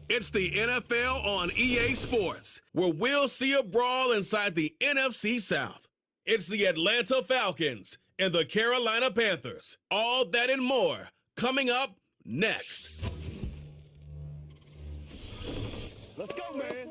It's the NFL on EA Sports, where we'll see a brawl inside the NFC South. It's the Atlanta Falcons and the Carolina Panthers. All that and more coming up next. Let's go, man.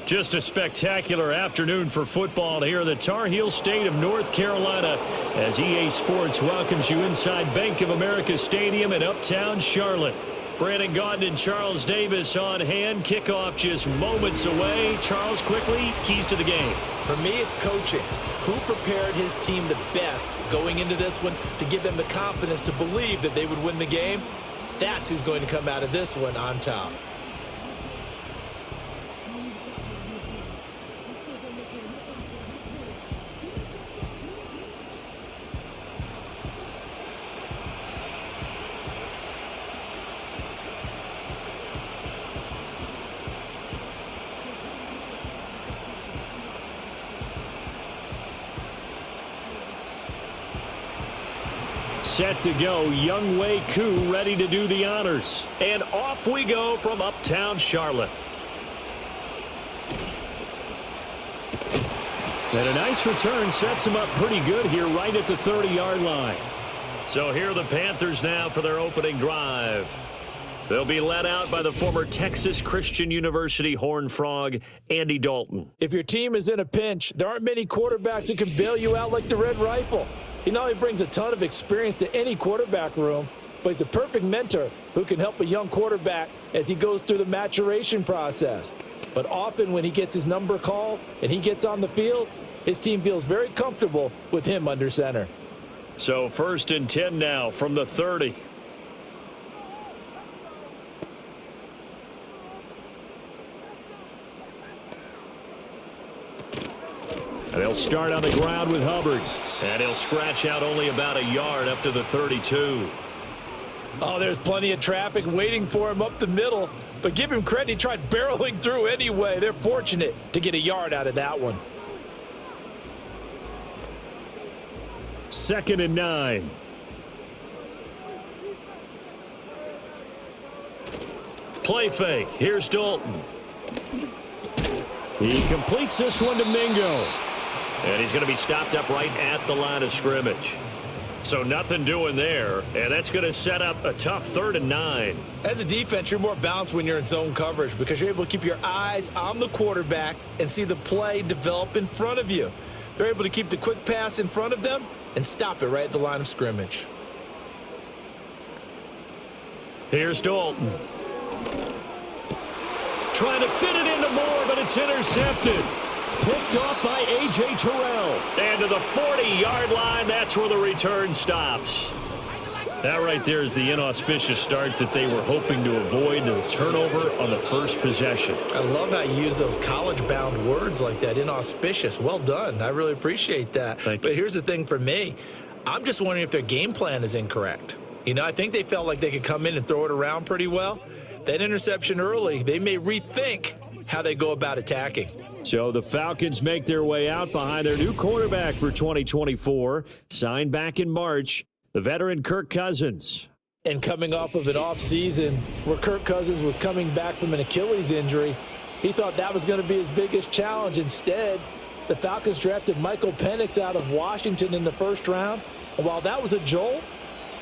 Just a spectacular afternoon for football here in the Tar Heel state of North Carolina as EA Sports welcomes you inside Bank of America Stadium in uptown Charlotte. Brandon Gaudin and Charles Davis on hand. Kickoff just moments away. Charles, quickly, keys to the game. For me, it's coaching. Who prepared his team the best going into this one to give them the confidence to believe that they would win the game? That's who's going to come out of this one on top. Set to go, Younghoe Koo ready to do the honors. And off we go from uptown Charlotte. And a nice return sets him up pretty good here right at the 30-yard line. So here are the Panthers now for their opening drive. They'll be led out by the former Texas Christian University Horned Frog, Andy Dalton. If your team is in a pinch, there aren't many quarterbacks who can bail you out like the Red Rifle. He not only brings a ton of experience to any quarterback room, but he's a perfect mentor who can help a young quarterback as he goes through the maturation process. But often when he gets his number called and he gets on the field, his team feels very comfortable with him under center. So 1st and 10 now from the 30. And they'll start on the ground with Hubbard. And he'll scratch out only about a yard up to the 32. Oh, there's plenty of traffic waiting for him up the middle. But give him credit, he tried barreling through anyway. They're fortunate to get a yard out of that one. 2nd and 9. Play fake. Here's Dalton. He completes this one to Mingo. And he's going to be stopped up right at the line of scrimmage. So nothing doing there, and that's going to set up a tough 3rd and 9. As a defense, you're more balanced when you're in zone coverage because you're able to keep your eyes on the quarterback and see the play develop in front of you. They're able to keep the quick pass in front of them and stop it right at the line of scrimmage. Here's Dalton. Trying to fit it into Moore, but it's intercepted. Picked off by A.J. Terrell. And to the 40-yard line, that's where the return stops. That right there is the inauspicious start that they were hoping to avoid, the turnover on the first possession. I love how you use those college-bound words like that, inauspicious. Well done. I really appreciate that. Thank you. But here's the thing for me. I'm just wondering if their game plan is incorrect. You know, I think they felt like they could come in and throw it around pretty well. That interception early, they may rethink how they go about attacking. So the Falcons make their way out behind their new quarterback for 2024, signed back in March, the veteran Kirk Cousins. And coming off of an offseason where Kirk Cousins was coming back from an Achilles injury, he thought that was going to be his biggest challenge. Instead, the Falcons drafted Michael Penix out of Washington in the 1st round. And while that was a jolt,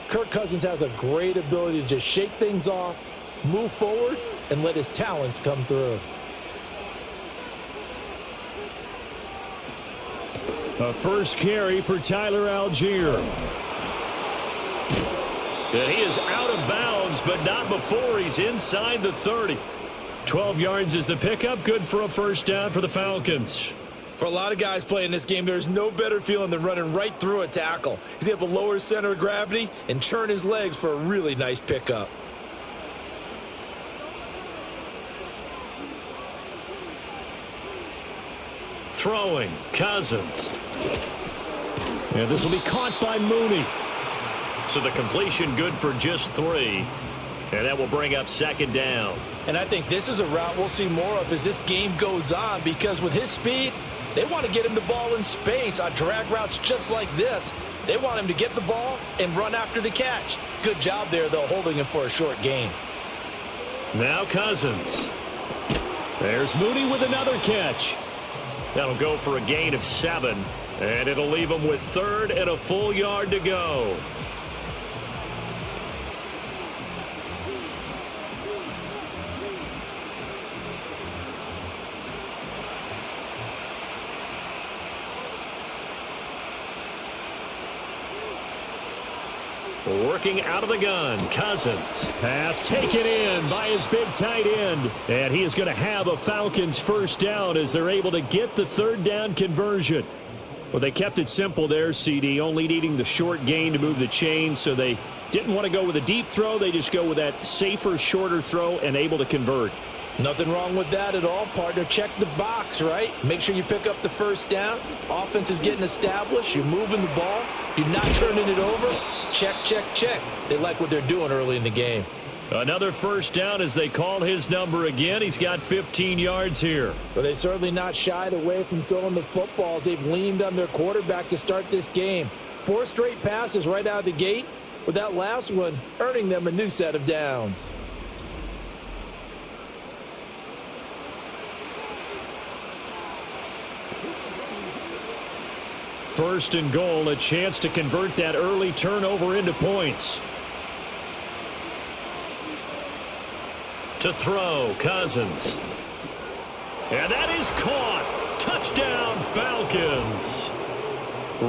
Kirk Cousins has a great ability to just shake things off, move forward, and let his talents come through. A first carry for Tyler Algier. And he is out of bounds, but not before he's inside the 30. 12 yards is the pickup, good for a 1st down for the Falcons. For a lot of guys playing this game, there's no better feeling than running right through a tackle. He's able to lower his center of gravity and churn his legs for a really nice pickup. Throwing, Cousins. And this will be caught by Mooney. So the completion good for just 3. And that will bring up 2nd down. And I think this is a route we'll see more of as this game goes on because with his speed, they want to get him the ball in space on drag routes just like this. They want him to get the ball and run after the catch. Good job there, though, holding him for a short gain. Now Cousins. There's Mooney with another catch. That'll go for a gain of 7, and it'll leave him with 3rd and a full yard to go. Working out of the gun, Cousins. Pass taken in by his big tight end. And he is going to have a Falcons first down as they're able to get the 3rd down conversion. Well, they kept it simple there, CD, only needing the short gain to move the chain, so they didn't want to go with a deep throw. They just go with that safer, shorter throw and able to convert. Nothing wrong with that at all, partner. Check the box, right? Make sure you pick up the first down. Offense is getting established. You're moving the ball. You're not turning it over. Check, check, check. They like what they're doing early in the game. Another first down as they call his number again. He's got 15 yards here. But they certainly not shied away from throwing the footballs. They've leaned on their quarterback to start this game. 4 straight passes right out of the gate, with that last one earning them a new set of downs. First and goal, a chance to convert that early turnover into points. To throw, Cousins. And that is caught. Touchdown, Falcons.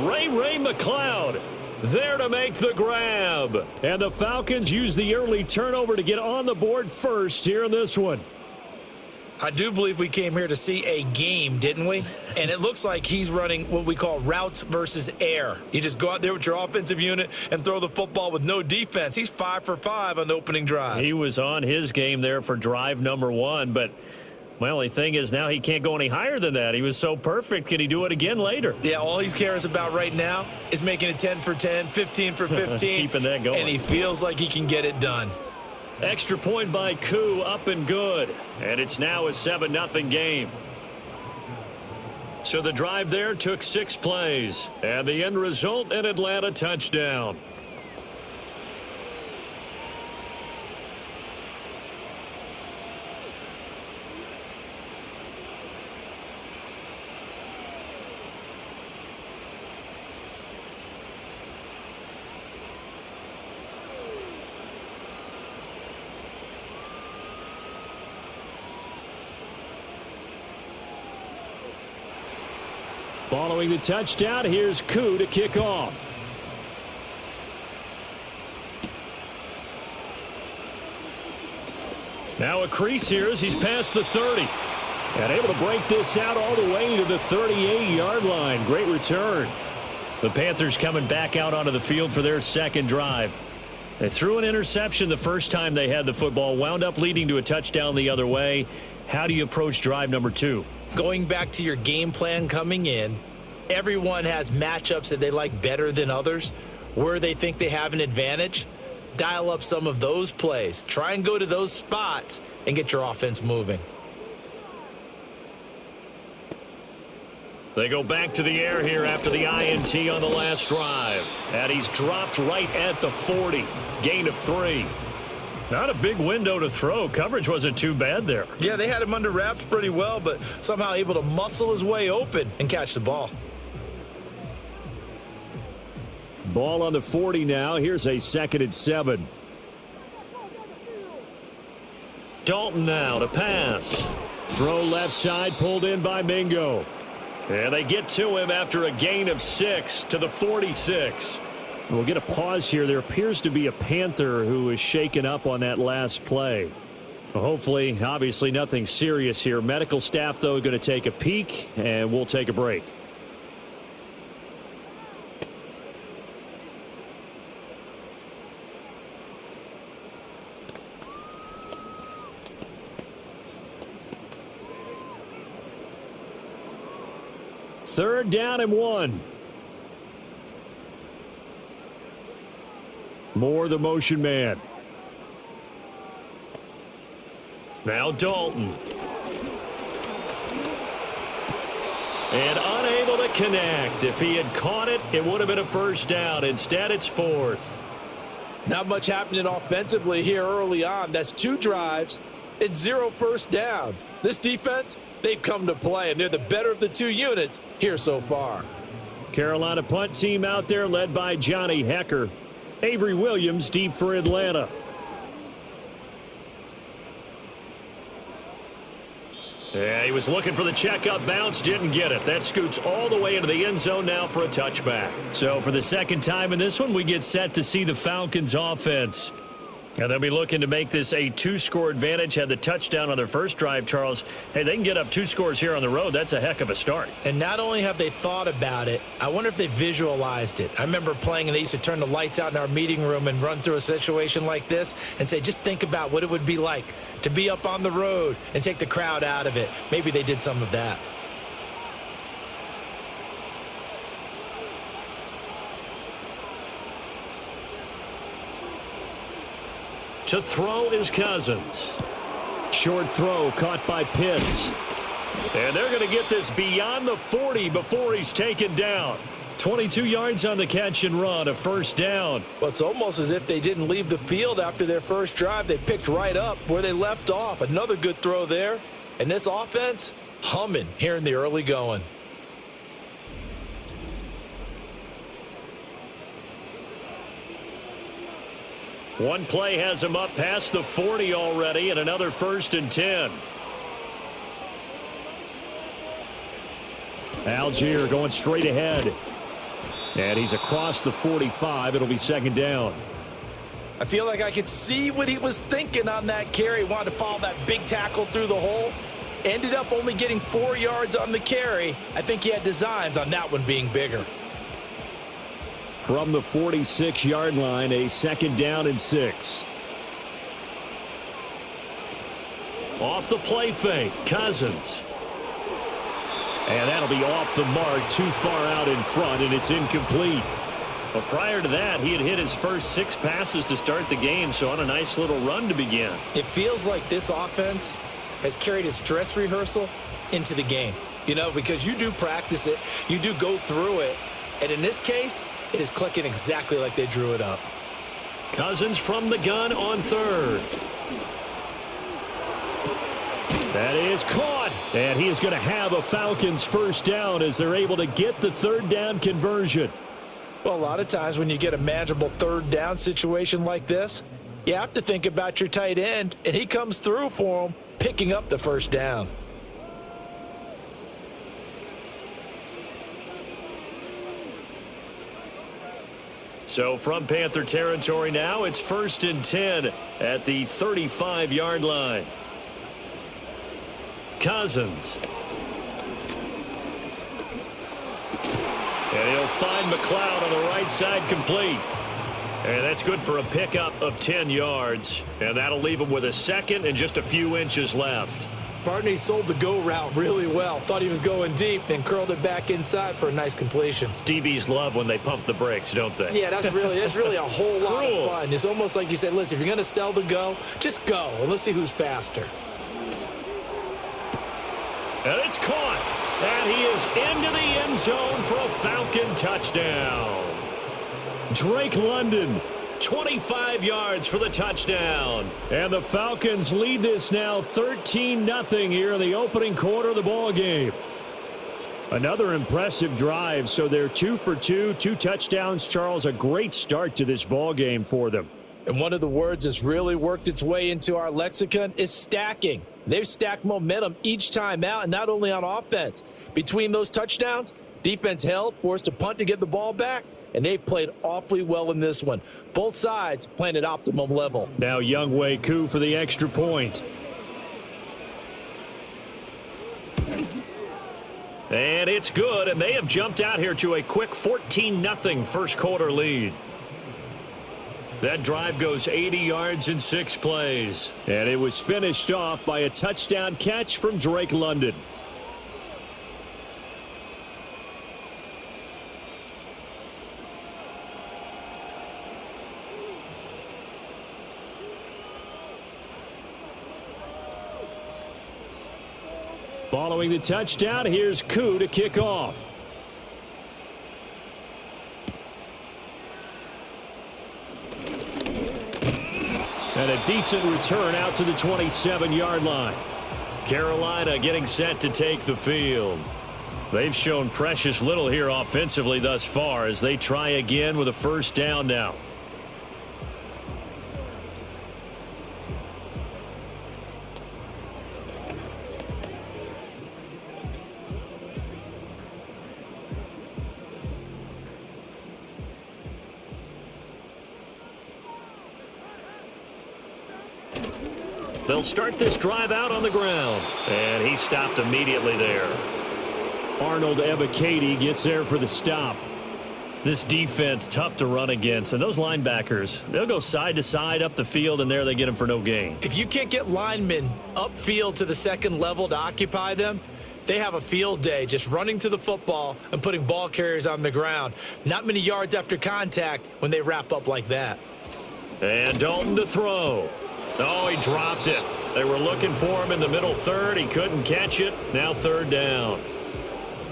Ray McLeod there to make the grab. And the Falcons use the early turnover to get on the board first here in this one. I do believe we came here to see a game, didn't we? And it looks like he's running what we call routes versus air. You just go out there with your offensive unit and throw the football with no defense. He's 5 for 5 on the opening drive. He was on his game there for drive number 1, but my only thing is now he can't go any higher than that. He was so perfect. Can he do it again later? Yeah, all he cares about right now is making it 10 for 10, 15 for 15. Keeping that going. And he feels like he can get it done. Extra point by Koo, up and good. And it's now a 7-0 game. So the drive there took 6 plays. And the end result, an Atlanta touchdown. Following the touchdown, here's Koo to kick off. Now a crease here as he's past the 30. And able to break this out all the way to the 38-yard line. Great return. The Panthers coming back out onto the field for their second drive. They threw an interception the first time they had the football, wound up leading to a touchdown the other way. How do you approach drive number 2? Going back to your game plan coming in, everyone has matchups that they like better than others, where they think they have an advantage. Dial up some of those plays. Try and go to those spots and get your offense moving. They go back to the air here after the INT on the last drive. And he's dropped right at the 40. Gain of 3. Not a big window to throw. Coverage wasn't too bad there. Yeah, they had him under wraps pretty well, but somehow able to muscle his way open and catch the ball. Ball on the 40 now. Here's a 2nd and 7. Dalton now to pass. Throw left side, pulled in by Mingo. And they get to him after a gain of 6 to the 46. We'll get a pause here. There appears to be a Panther who is shaken up on that last play. Well, hopefully, obviously nothing serious here. Medical staff, though, going to take a peek, and we'll take a break. Third down and 1. Moore, the motion man. Now Dalton. And unable to connect. If he had caught it, it would have been a first down. Instead, it's 4th. Not much happening offensively here early on. That's 2 drives and 0 first downs. This defense, they've come to play, and they're the better of the 2 units here so far. Carolina punt team out there led by Johnny Hecker. Avery Williams deep for Atlanta. Yeah, he was looking for the checkup bounce, didn't get it. That scoots all the way into the end zone now for a touchback. So for the second time in this one, we get set to see the Falcons offense. And they'll be looking to make this a 2-score advantage. Had the touchdown on their first drive, Charles. Hey, they can get up 2 scores here on the road. That's a heck of a start. And not only have they thought about it, I wonder if they visualized it. I remember playing, and they used to turn the lights out in our meeting room and run through a situation like this and say, just think about what it would be like to be up on the road and take the crowd out of it. Maybe they did some of that. To throw is Cousins. Short throw caught by Pitts. And they're going to get this beyond the 40 before he's taken down. 22 yards on the catch and run, a first down. Well, it's almost as if they didn't leave the field after their first drive. They picked right up where they left off. Another good throw there. And this offense, humming here in the early going. One play has him up past the 40 already, and another 1st and 10. Algier going straight ahead. And he's across the 45. It'll be 2nd down. I feel like I could see what he was thinking on that carry. Wanted to follow that big tackle through the hole. Ended up only getting 4 yards on the carry. I think he had designs on that one being bigger. From the 46-yard line, a 2nd down and 6. Off the play fake, Cousins. And that'll be off the mark, too far out in front, and it's incomplete. But prior to that, he had hit his first 6 passes to start the game, so on a nice little run to begin. It feels like this offense has carried its dress rehearsal into the game. You know, because you do practice it, you do go through it, and in this case, it is clicking exactly like they drew it up. Cousins from the gun on 3rd. That is caught. And he is going to have a Falcons first down as they're able to get the 3rd down conversion. Well, a lot of times when you get a manageable 3rd down situation like this, you have to think about your tight end, and he comes through for him, picking up the first down. So from Panther territory now, it's 1st and 10 at the 35-yard line. Cousins. And he'll find McLeod on the right side complete. And that's good for a pickup of 10 yards. And that'll leave him with a 2nd and just a few inches left. Barney sold the go route really well. Thought he was going deep, then curled it back inside for a nice completion. DBs love when they pump the brakes, don't they? Yeah, that's really a whole lot of fun. It's almost like you said, listen, if you're going to sell the go, just go, and let's see who's faster. And it's caught. And he is into the end zone for a Falcon touchdown. Drake London, 25 yards for the touchdown. And the Falcons lead this now 13-0 here in the opening quarter of the ball game. Another impressive drive, so they're 2 for 2, 2 touchdowns. Charles, a great start to this ball game for them. And one of the words that's really worked its way into our lexicon is stacking. They've stacked momentum each time out, and not only on offense. Between those touchdowns, defense held, forced a punt to get the ball back, and they've played awfully well in this one. Both sides playing at optimum level. Now Younghoe Koo for the extra point. And it's good, and they have jumped out here to a quick 14-0 first quarter lead. That drive goes 80 yards in 6 plays. And it was finished off by a touchdown catch from Drake London. Following the touchdown, here's Koo to kick off. And a decent return out to the 27-yard line. Carolina getting set to take the field. They've shown precious little here offensively thus far as they try again with a first down now. They'll start this drive out on the ground. And he stopped immediately there. Arnold Ebiketie gets there for the stop. This defense tough to run against. And those linebackers, they'll go side to side up the field, and there they get them for no gain. If you can't get linemen upfield to the second level to occupy them, they have a field day just running to the football and putting ball carriers on the ground. Not many yards after contact when they wrap up like that. And Dalton to throw. Oh, he dropped it. They were looking for him in the middle third. He couldn't catch it. Now third down.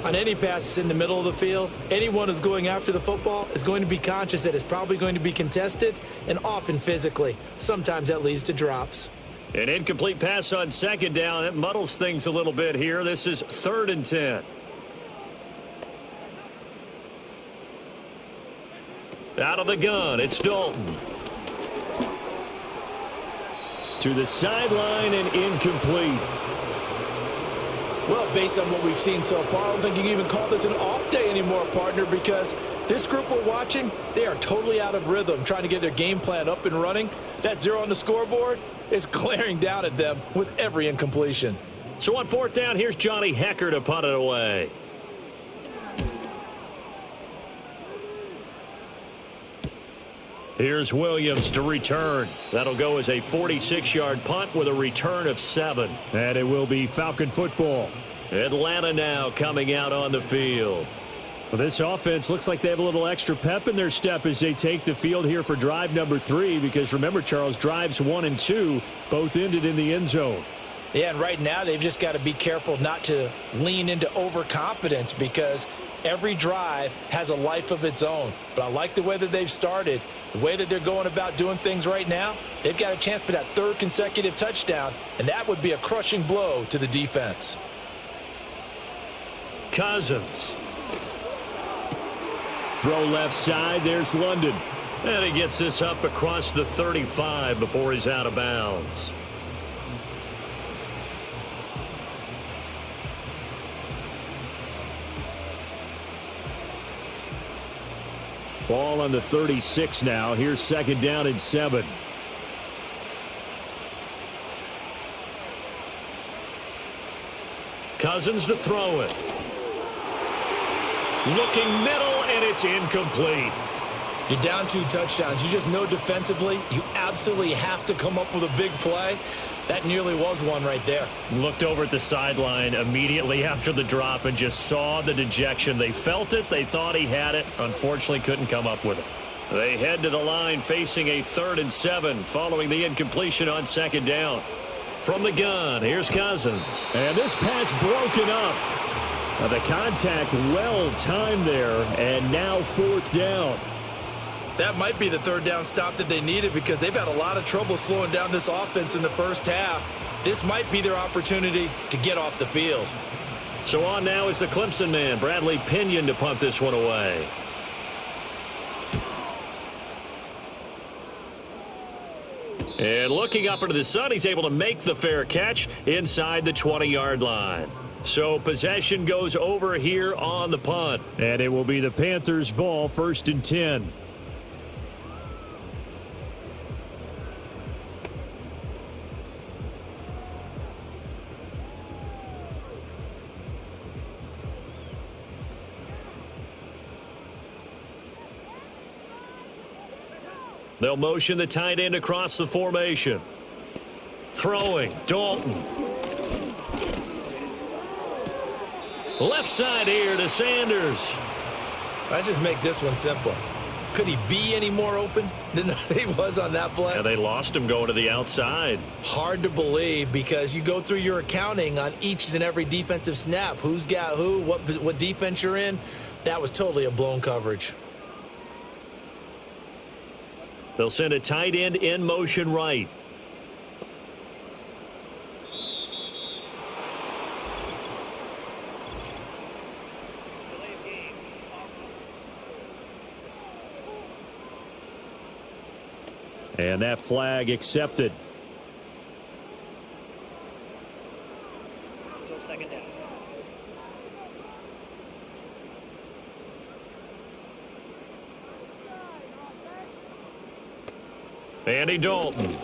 On any passes in the middle of the field, anyone who's going after the football is going to be conscious that it's probably going to be contested and often physically. Sometimes that leads to drops. An incomplete pass on second down. That muddles things a little bit here. This is 3rd and 10. Out of the gun, it's Dalton. To the sideline and incomplete. Well, based on what we've seen so far, I don't think you can even call this an off day anymore, partner, because this group we're watching, they are totally out of rhythm, trying to get their game plan up and running. That 0 on the scoreboard is glaring down at them with every incompletion. So on 4th down, here's Johnny Hecker to punt it away. Here's Williams to return. That'll go as a 46-yard punt with a return of 7. And it will be Falcon football. Atlanta now coming out on the field. Well, this offense looks like they have a little extra pep in their step as they take the field here for drive number 3. Because remember, Charles, drives 1 and 2 both ended in the end zone. Yeah, and right now they've just got to be careful not to lean into overconfidence because every drive has a life of its own. But I like the way that they've started. The way that they're going about doing things right now, they've got a chance for that 3rd consecutive touchdown, and that would be a crushing blow to the defense. Cousins. Throw left side. There's London. And he gets this up across the 35 before he's out of bounds. Ball on the 36 now. Here's 2nd down and 7. Cousins to throw it. Looking middle, and it's incomplete. You're down 2 touchdowns. You just know defensively you absolutely have to come up with a big play. That nearly was one right there. Looked over at the sideline immediately after the drop and just saw the dejection. They felt it. They thought he had it. Unfortunately, couldn't come up with it. They head to the line facing a 3rd and 7 following the incompletion on 2nd down. From the gun, here's Cousins. And this pass broken up. The contact well timed there, and now 4th down. That might be the 3rd down stop that they needed because they've had a lot of trouble slowing down this offense in the first half. This might be their opportunity to get off the field. So on now is the Clemson man, Bradley Pinion, to punt this one away. And looking up into the sun, he's able to make the fair catch inside the 20-yard line. So possession goes over here on the punt. And it will be the Panthers' ball, 1st and 10. They'll motion the tight end across the formation. Throwing, Dalton. Left side here to Sanders. Let's just make this one simple. Could he be any more open than he was on that play? Yeah, they lost him going to the outside. Hard to believe because you go through your accounting on each and every defensive snap. Who's got who, what defense you're in. That was totally a blown coverage. They'll send a tight end in motion right. And that flag accepted. Still second down. Andy Dalton.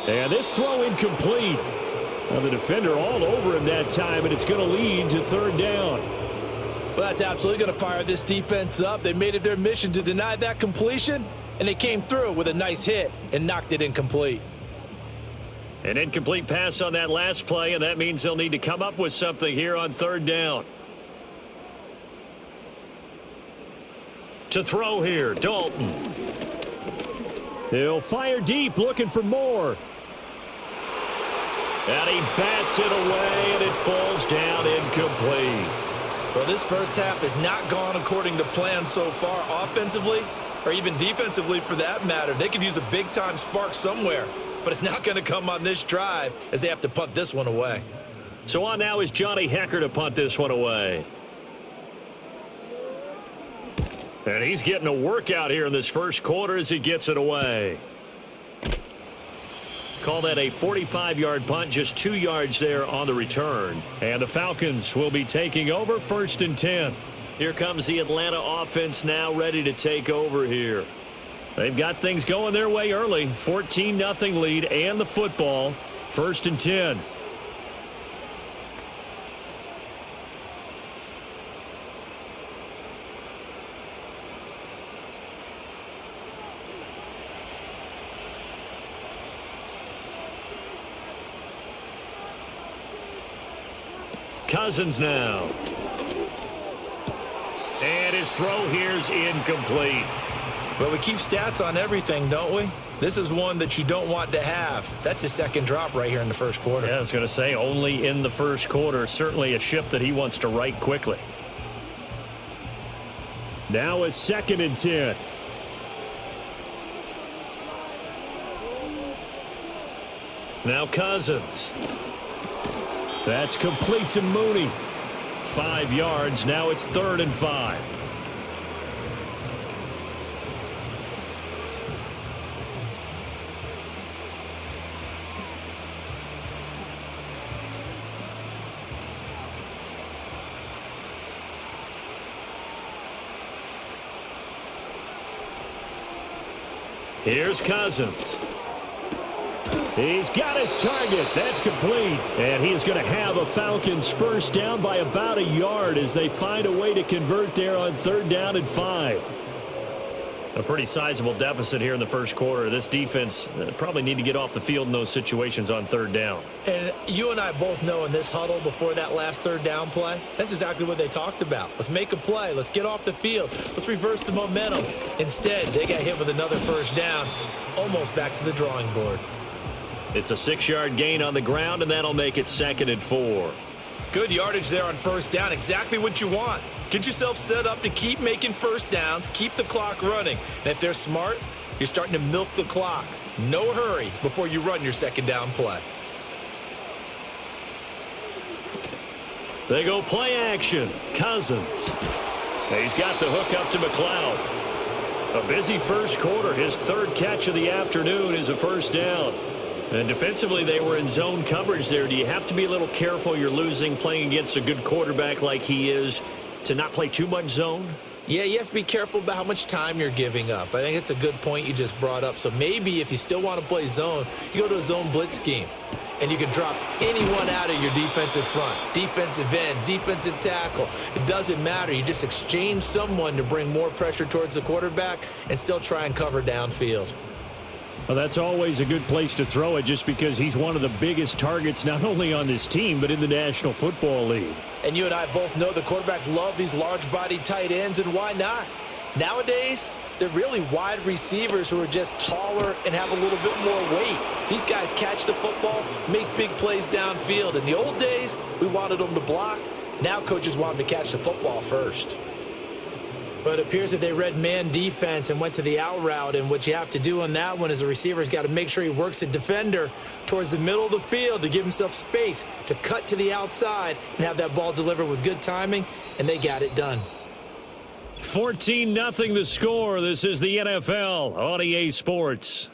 And this throw incomplete. Now the defender all over him that time, and it's going to lead to third down. Well, that's absolutely going to fire this defense up. They made it their mission to deny that completion, and they came through with a nice hit and knocked it incomplete. An incomplete pass on that last play, and that means they'll need to come up with something here on third down. To throw here, Dalton. He'll fire deep, looking for more. And he bats it away, and it falls down incomplete. Well, this first half has not gone according to plan so far offensively, or even defensively for that matter. They could use a big-time spark somewhere, but it's not going to come on this drive as they have to punt this one away. So on now is Johnny Hecker to punt this one away. And he's getting a workout here in this first quarter as he gets it away. Call that a 45-yard punt, just 2 yards there on the return. And the Falcons will be taking over, 1st and 10. Here comes the Atlanta offense now ready to take over here. They've got things going their way early. 14-0 lead and the football. 1st and 10. Cousins now. And his throw here's incomplete. Well, we keep stats on everything, don't we? This is one that you don't want to have. That's his second drop right here in the first quarter. Yeah, I was going to say only in the first quarter. Certainly a ship that he wants to right quickly. Now a 2nd and 10. Now Cousins. That's complete to Mooney. 5 yards. Now it's 3rd and 5. Here's Cousins. He's got his target. That's complete. And he is going to have a Falcons first down by about a yard as they find a way to convert there on 3rd down and 5. A pretty sizable deficit here in the first quarter. This defense probably need to get off the field in those situations on 3rd down. And you and I both know in this huddle before that last 3rd down play, that's exactly what they talked about. Let's make a play. Let's get off the field. Let's reverse the momentum. Instead, they got hit with another first down, almost back to the drawing board. It's a 6-yard gain on the ground, and that'll make it 2nd and 4. Good yardage there on first down. Exactly what you want. Get yourself set up to keep making first downs, keep the clock running. And if they're smart, you're starting to milk the clock. No hurry before you run your 2nd down play. They go play action. Cousins. He's got the hook up to McLeod. A busy first quarter. His 3rd catch of the afternoon is a first down. And defensively, they were in zone coverage there. Do you have to be a little careful? You're losing playing against a good quarterback like he is to not play too much zone? Yeah, you have to be careful about how much time you're giving up. I think it's a good point you just brought up. So maybe if you still want to play zone, you go to a zone blitz scheme. And you can drop anyone out of your defensive front. Defensive end, defensive tackle. It doesn't matter. You just exchange someone to bring more pressure towards the quarterback and still try and cover downfield. Well, that's always a good place to throw it just because he's one of the biggest targets not only on this team but in the National Football League. And you and I both know the quarterbacks love these large-bodied tight ends, and why not? Nowadays, they're really wide receivers who are just taller and have a little bit more weight. These guys catch the football, make big plays downfield. In the old days, we wanted them to block. Now coaches want them to catch the football first. But it appears that they read man defense and went to the out route, and what you have to do on that one is the receiver's got to make sure he works the defender towards the middle of the field to give himself space to cut to the outside and have that ball delivered with good timing, and they got it done. 14-0 the score. This is the NFL on EA Sports.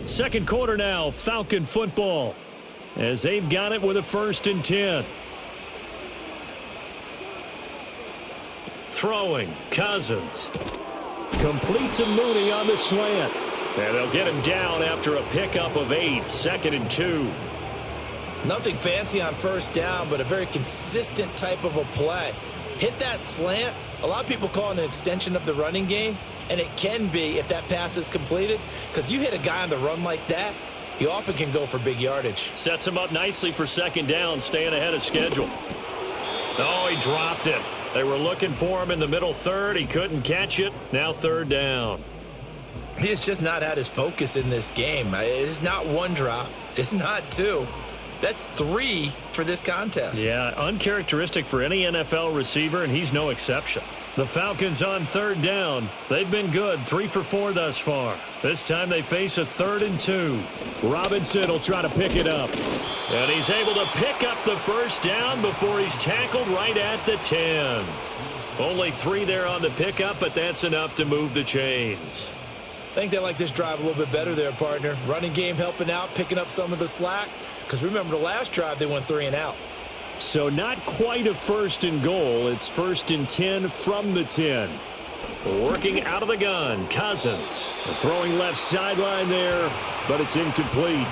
Second quarter now, Falcon football, as they've got it with a 1st and 10. Throwing, Cousins. Complete to Mooney on the slant. And they'll get him down after a pickup of 8, 2nd and 2. Nothing fancy on 1st down, but a very consistent type of a play. Hit that slant. A lot of people call it an extension of the running game, and it can be if that pass is completed, because you hit a guy on the run like that, you often can go for big yardage. Sets him up nicely for 2nd down, staying ahead of schedule. Oh, he dropped it. They were looking for him in the middle 3rd. He couldn't catch it. Now 3rd down. He has just not had his focus in this game. It's not 1 drop. It's not 2. That's 3 for this contest. Yeah, uncharacteristic for any NFL receiver, and he's no exception. The Falcons on 3rd down. They've been good, 3 for 4 thus far. This time they face a 3rd and 2. Robinson will try to pick it up. And he's able to pick up the 1st down before he's tackled right at the 10. Only 3 there on the pickup, but that's enough to move the chains. I think they like this drive a little bit better there, partner. Running game helping out, picking up some of the slack. Because remember, the last drive, they went 3 and out. So not quite a 1st and goal. It's 1st and 10 from the 10. Working out of the gun, Cousins. Throwing left sideline there, but it's incomplete.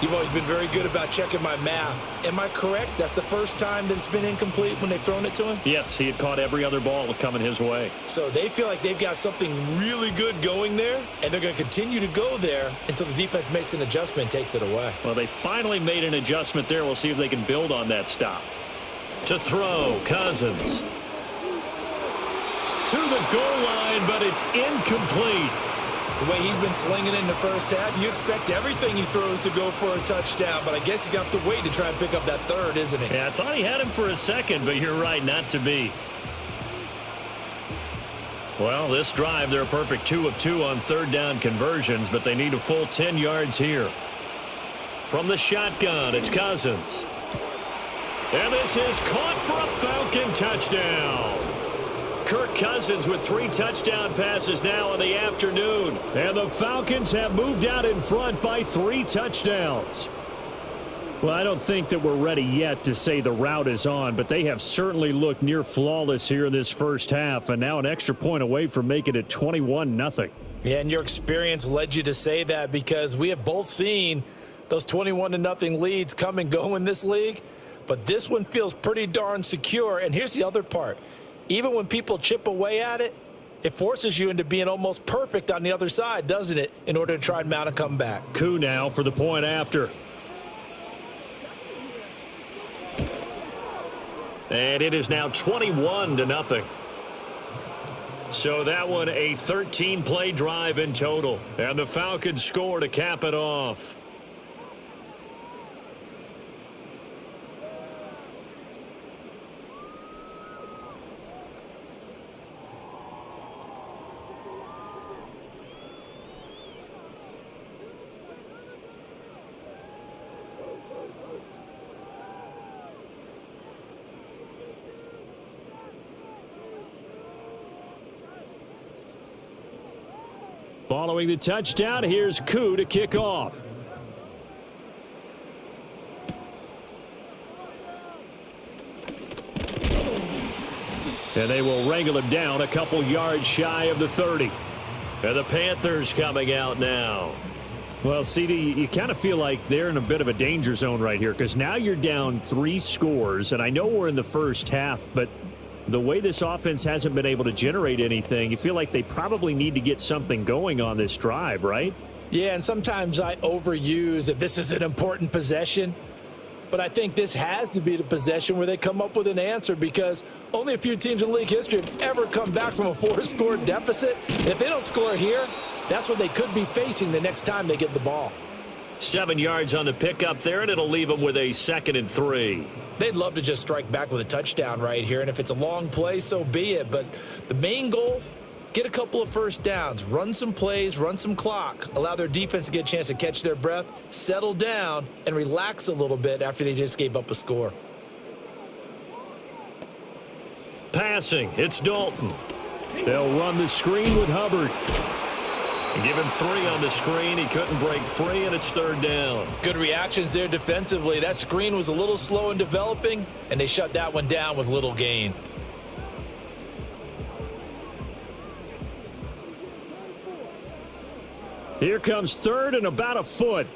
You've always been very good about checking my math. Am I correct? That's the first time that it's been incomplete when they've thrown it to him? Yes, he had caught every other ball coming his way. So they feel like they've got something really good going there, and they're going to continue to go there until the defense makes an adjustment and takes it away. Well, they finally made an adjustment there. We'll see if they can build on that stop. To throw, Cousins. To the goal line, but it's incomplete. The way he's been slinging it in the 1st half, you expect everything he throws to go for a touchdown, but I guess he's going to have to wait to try and pick up that 3rd, isn't he? Yeah, I thought he had him for a second, but you're right, not to be. Well, this drive, they're a perfect 2 of 2 on 3rd down conversions, but they need a full 10 yards here. From the shotgun, it's Cousins. And this is caught for a Falcon touchdown. Kirk Cousins with 3 touchdown passes now in the afternoon. And the Falcons have moved out in front by 3 touchdowns. Well, I don't think that we're ready yet to say the route is on, but they have certainly looked near flawless here in this 1st half, and now an extra point away from making it 21-0. Yeah, and your experience led you to say that, because we have both seen those 21-0 leads come and go in this league, but this one feels pretty darn secure. And here's the other part. Even when people chip away at it, it forces you into being almost perfect on the other side, doesn't it, in order to try and mount a comeback. Coup now for the point after. And it is now 21-0. So that one a 13-play drive in total. And the Falcons score to cap it off. Following the touchdown, here's Koo to kick off. And they will wrangle him down a couple yards shy of the 30. And the Panthers coming out now. Well, CD, you kind of feel like they're in a bit of a danger zone right here, because now you're down 3 scores, and I know we're in the 1st half, but the way this offense hasn't been able to generate anything, you feel like they probably need to get something going on this drive, right? Yeah, and sometimes I overuse if this is an important possession. But I think this has to be the possession where they come up with an answer, because only a few teams in league history have ever come back from a 4-score deficit. And if they don't score here, that's what they could be facing the next time they get the ball. 7 yards on the pickup there, and it'll leave them with a 2nd and 3. They'd love to just strike back with a touchdown right here, and if it's a long play, so be it. But the main goal, get a couple of first downs, run some plays, run some clock, allow their defense to get a chance to catch their breath, settle down, and relax a little bit after they just gave up a score. Passing, it's Dalton. They'll run the screen with Hubbard. Give him 3 on the screen. He couldn't break free, and it's 3rd down. Good reactions there defensively. That screen was a little slow in developing, and they shut that one down with little gain. Here comes 3rd and about a foot.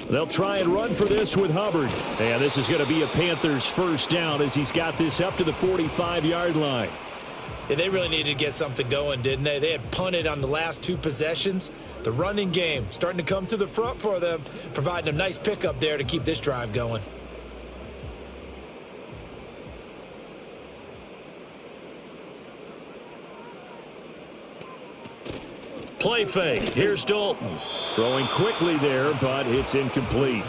They'll try and run for this with Hubbard. And this is going to be a Panthers first down as he's got this up to the 45-yard line. Yeah, they really needed to get something going, didn't they? They had punted on the last 2 possessions. The running game starting to come to the front for them, providing a nice pickup there to keep this drive going. Play fake. Here's Dalton. Throwing quickly there, but it's incomplete.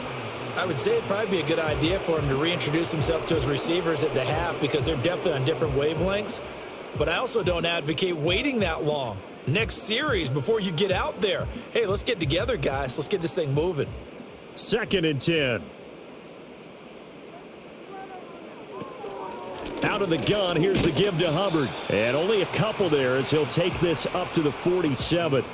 I would say it'd probably be a good idea for him to reintroduce himself to his receivers at the half because they're definitely on different wavelengths. But I also don't advocate waiting that long. Next series before you get out there. Hey, let's get together, guys. Let's get this thing moving. 2nd and 10. Out of the gun, here's the give to Hubbard. And only a couple there as he'll take this up to the 47.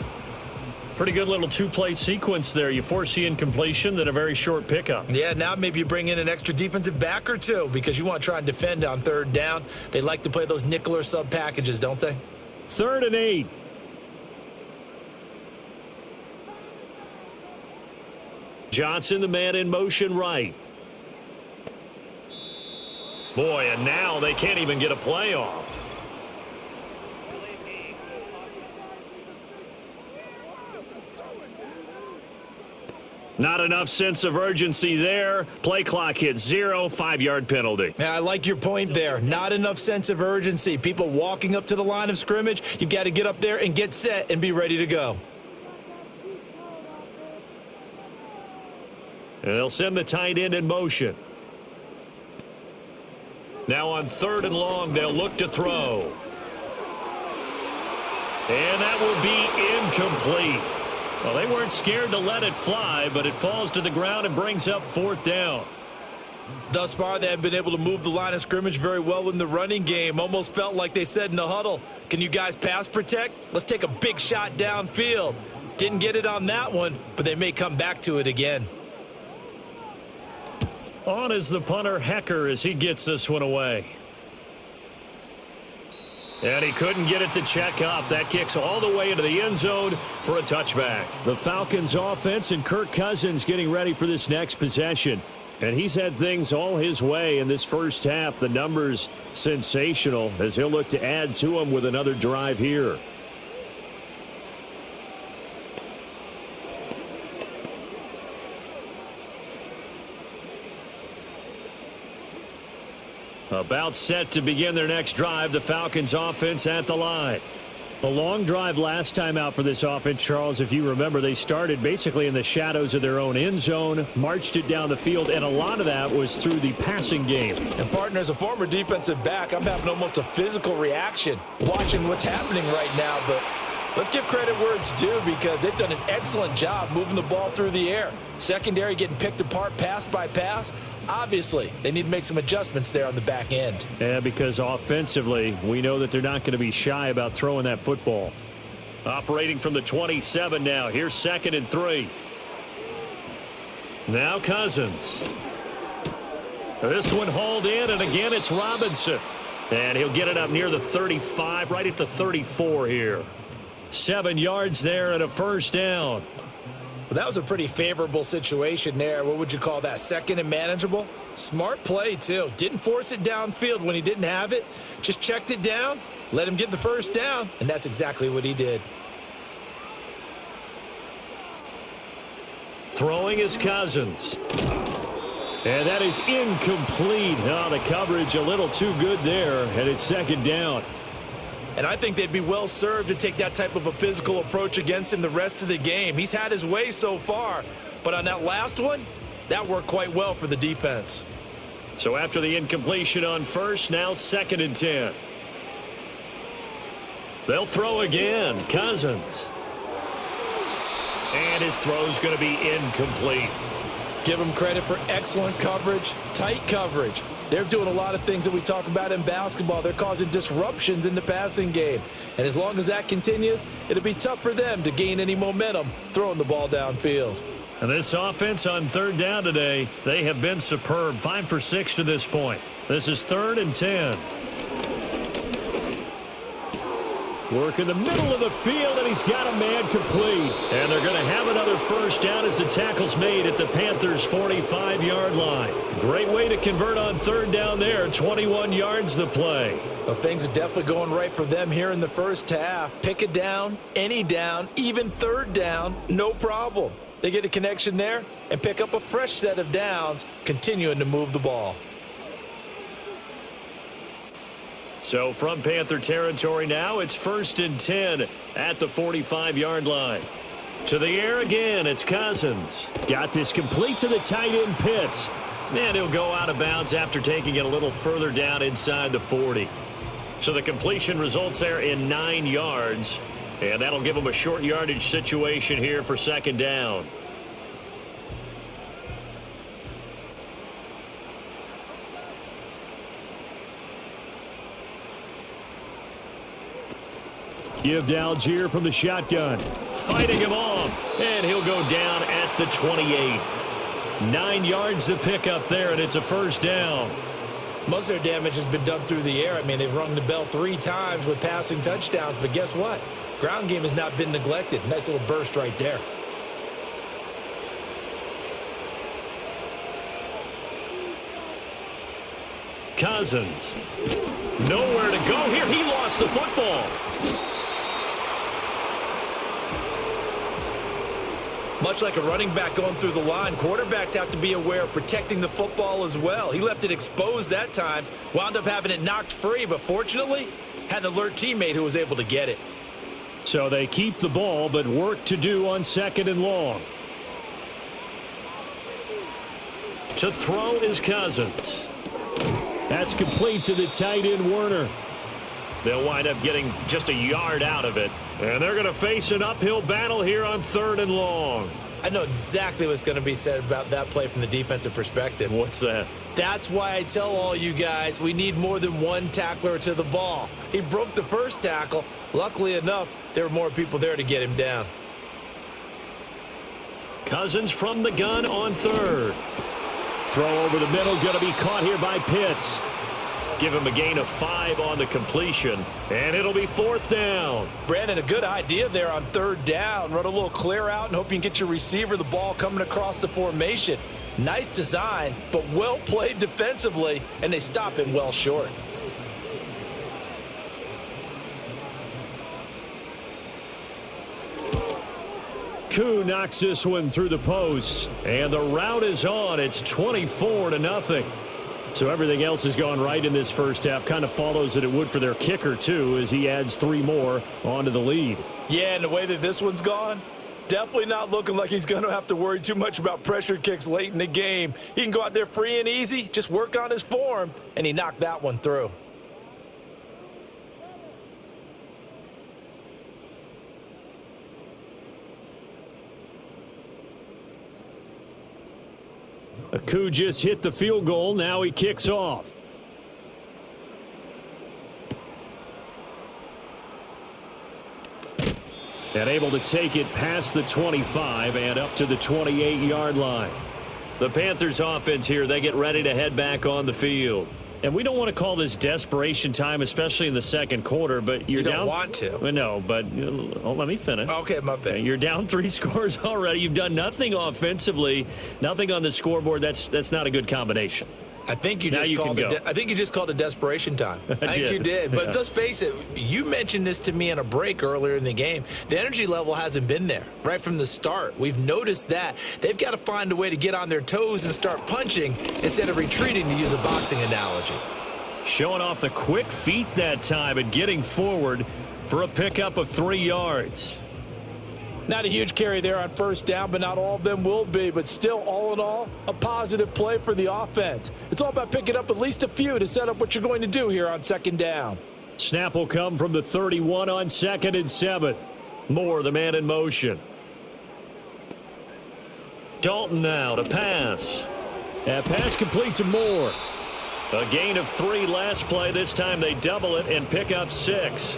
Pretty good little 2-play sequence there. You force the incompletion, then a very short pickup. Yeah, now maybe you bring in an extra defensive back or 2 because you want to try and defend on 3rd down. They like to play those nickel or sub packages, don't they? 3rd and 8. Johnson, the man in motion right. Boy, and now they can't even get a play off. Not enough sense of urgency there. Play clock hits 0, 5-yard penalty. Yeah, I like your point there. Not enough sense of urgency. People walking up to the line of scrimmage, you've got to get up there and get set and be ready to go. And they'll send the tight end in motion. Now on 3rd and long, they'll look to throw. And that will be incomplete. Well, they weren't scared to let it fly, but it falls to the ground and brings up 4th down. Thus far, they have been able to move the line of scrimmage very well in the running game. Almost felt like they said in the huddle, can you guys pass protect? Let's take a big shot downfield. Didn't get it on that one, but they may come back to it again. On is the punter, Hecker, as he gets this one away. And he couldn't get it to check up. That kicks all the way into the end zone for a touchback. The Falcons offense and Kirk Cousins getting ready for this next possession. And he's had things all his way in this first half. The numbers sensational as he'll look to add to them with another drive here. About set to begin their next drive, the Falcons offense at the line. A long drive last time out for this offense, Charles. If you remember, they started basically in the shadows of their own end zone, marched it down the field, and a lot of that was through the passing game. And partner, as a former defensive back, I'm having almost a physical reaction watching what's happening right now. But let's give credit where it's due because they've done an excellent job moving the ball through the air. Secondary getting picked apart pass by pass. Obviously, they need to make some adjustments there on the back end. Yeah, because offensively, we know that they're not going to be shy about throwing that football. Operating from the 27 now. Here's 2nd and 3. Now Cousins. This one hauled in, and again it's Robinson. And he'll get it up near the 35, right at the 34 here. 7 yards there and a first down. Well, that was a pretty favorable situation there. What would you call that? 2nd and manageable? Smart play, too. Didn't force it downfield when he didn't have it. Just checked it down, let him get the first down, and that's exactly what he did. Throwing is Cousins. And that is incomplete. Oh, the coverage a little too good there, and it's 2nd down. And I think they'd be well served to take that type of a physical approach against him the rest of the game. He's had his way so far, but on that last one, that worked quite well for the defense. So after the incompletion on first, now 2nd and 10. They'll throw again. Cousins. And his throw's going to be incomplete. Give them credit for excellent coverage, tight coverage. They're doing a lot of things that we talk about in basketball. They're causing disruptions in the passing game. And as long as that continues, it'll be tough for them to gain any momentum throwing the ball downfield. And this offense on 3rd down today, they have been superb. 5 for 6 to this point. This is 3rd and 10. Work in the middle of the field, and he's got a man complete. And they're going to have another first down as the tackle's made at the Panthers' 45-yard line. Great way to convert on 3rd down there. 21 yards the play. Well, things are definitely going right for them here in the first half. Pick a down, any down, even 3rd down, no problem. They get a connection there and pick up a fresh set of downs, continuing to move the ball. So from Panther territory now, it's 1st and 10 at the 45-yard line. To the air again, it's Cousins. Got this complete to the tight end Pitts. And he'll go out of bounds after taking it a little further down inside the 40. So the completion results there in 9 yards. And that'll give him a short yardage situation here for 2nd down. Give to Algier from the shotgun. Fighting him off. And he'll go down at the 28. 9 yards to pick up there, and it's a first down. Most of their damage has been done through the air. I mean, they've rung the bell 3 times with passing touchdowns, but guess what? Ground game has not been neglected. Nice little burst right there. Cousins. Nowhere to go here. He lost the football. Much like a running back going through the line, quarterbacks have to be aware of protecting the football as well. He left it exposed that time, wound up having it knocked free, but fortunately, had an alert teammate who was able to get it. So they keep the ball, but work to do on 2nd and long. To throw is Cousins. That's complete to the tight end Werner. They'll wind up getting just a yard out of it. And they're going to face an uphill battle here on 3rd and long. I know exactly what's going to be said about that play from the defensive perspective. What's that? That's why I tell all you guys we need more than one tackler to the ball. He broke the first tackle. Luckily enough, there were more people there to get him down. Cousins from the gun on 3rd. Throw over the middle, going to be caught here by Pitts. Give him a gain of 5 on the completion, and it'll be 4th down. Brandon, a good idea there on 3rd down. Run a little clear out and hope you can get your receiver the ball coming across the formation. Nice design, but well played defensively, and they stop him well short. Koo knocks this one through the post, and the route is on. It's 24-0. So everything else has gone right in this first half. Kind of follows that it would for their kicker, too, as he adds 3 more onto the lead. Yeah, and the way that this one's gone, definitely not looking like he's going to have to worry too much about pressure kicks late in the game. He can go out there free and easy, just work on his form, and he knocked that one through. Koo just hit the field goal. Now he kicks off. And able to take it past the 25 and up to the 28-yard line. The Panthers offense here, they get ready to head back on the field. And we don't want to call this desperation time, especially in the second quarter, but you're down. You don't want to. No, but let me finish. Okay, my bad. You're down 3 scores already. You've done nothing offensively, nothing on the scoreboard. That's not a good combination. I think you just called it desperation time. I think you did. But let's face it, you mentioned this to me in a break earlier in the game. The energy level hasn't been there right from the start. We've noticed that. They've got to find a way to get on their toes and start punching instead of retreating, to use a boxing analogy. Showing off the quick feet that time and getting forward for a pickup of 3 yards. Not a huge carry there on first down, but not all of them will be. But still, all in all, a positive play for the offense. It's all about picking up at least a few to set up what you're going to do here on second down. Snap will come from the 31 on 2nd and 7. Moore, the man in motion. Dalton now to pass. That pass complete to Moore. A gain of 3 last play. This time they double it and pick up 6.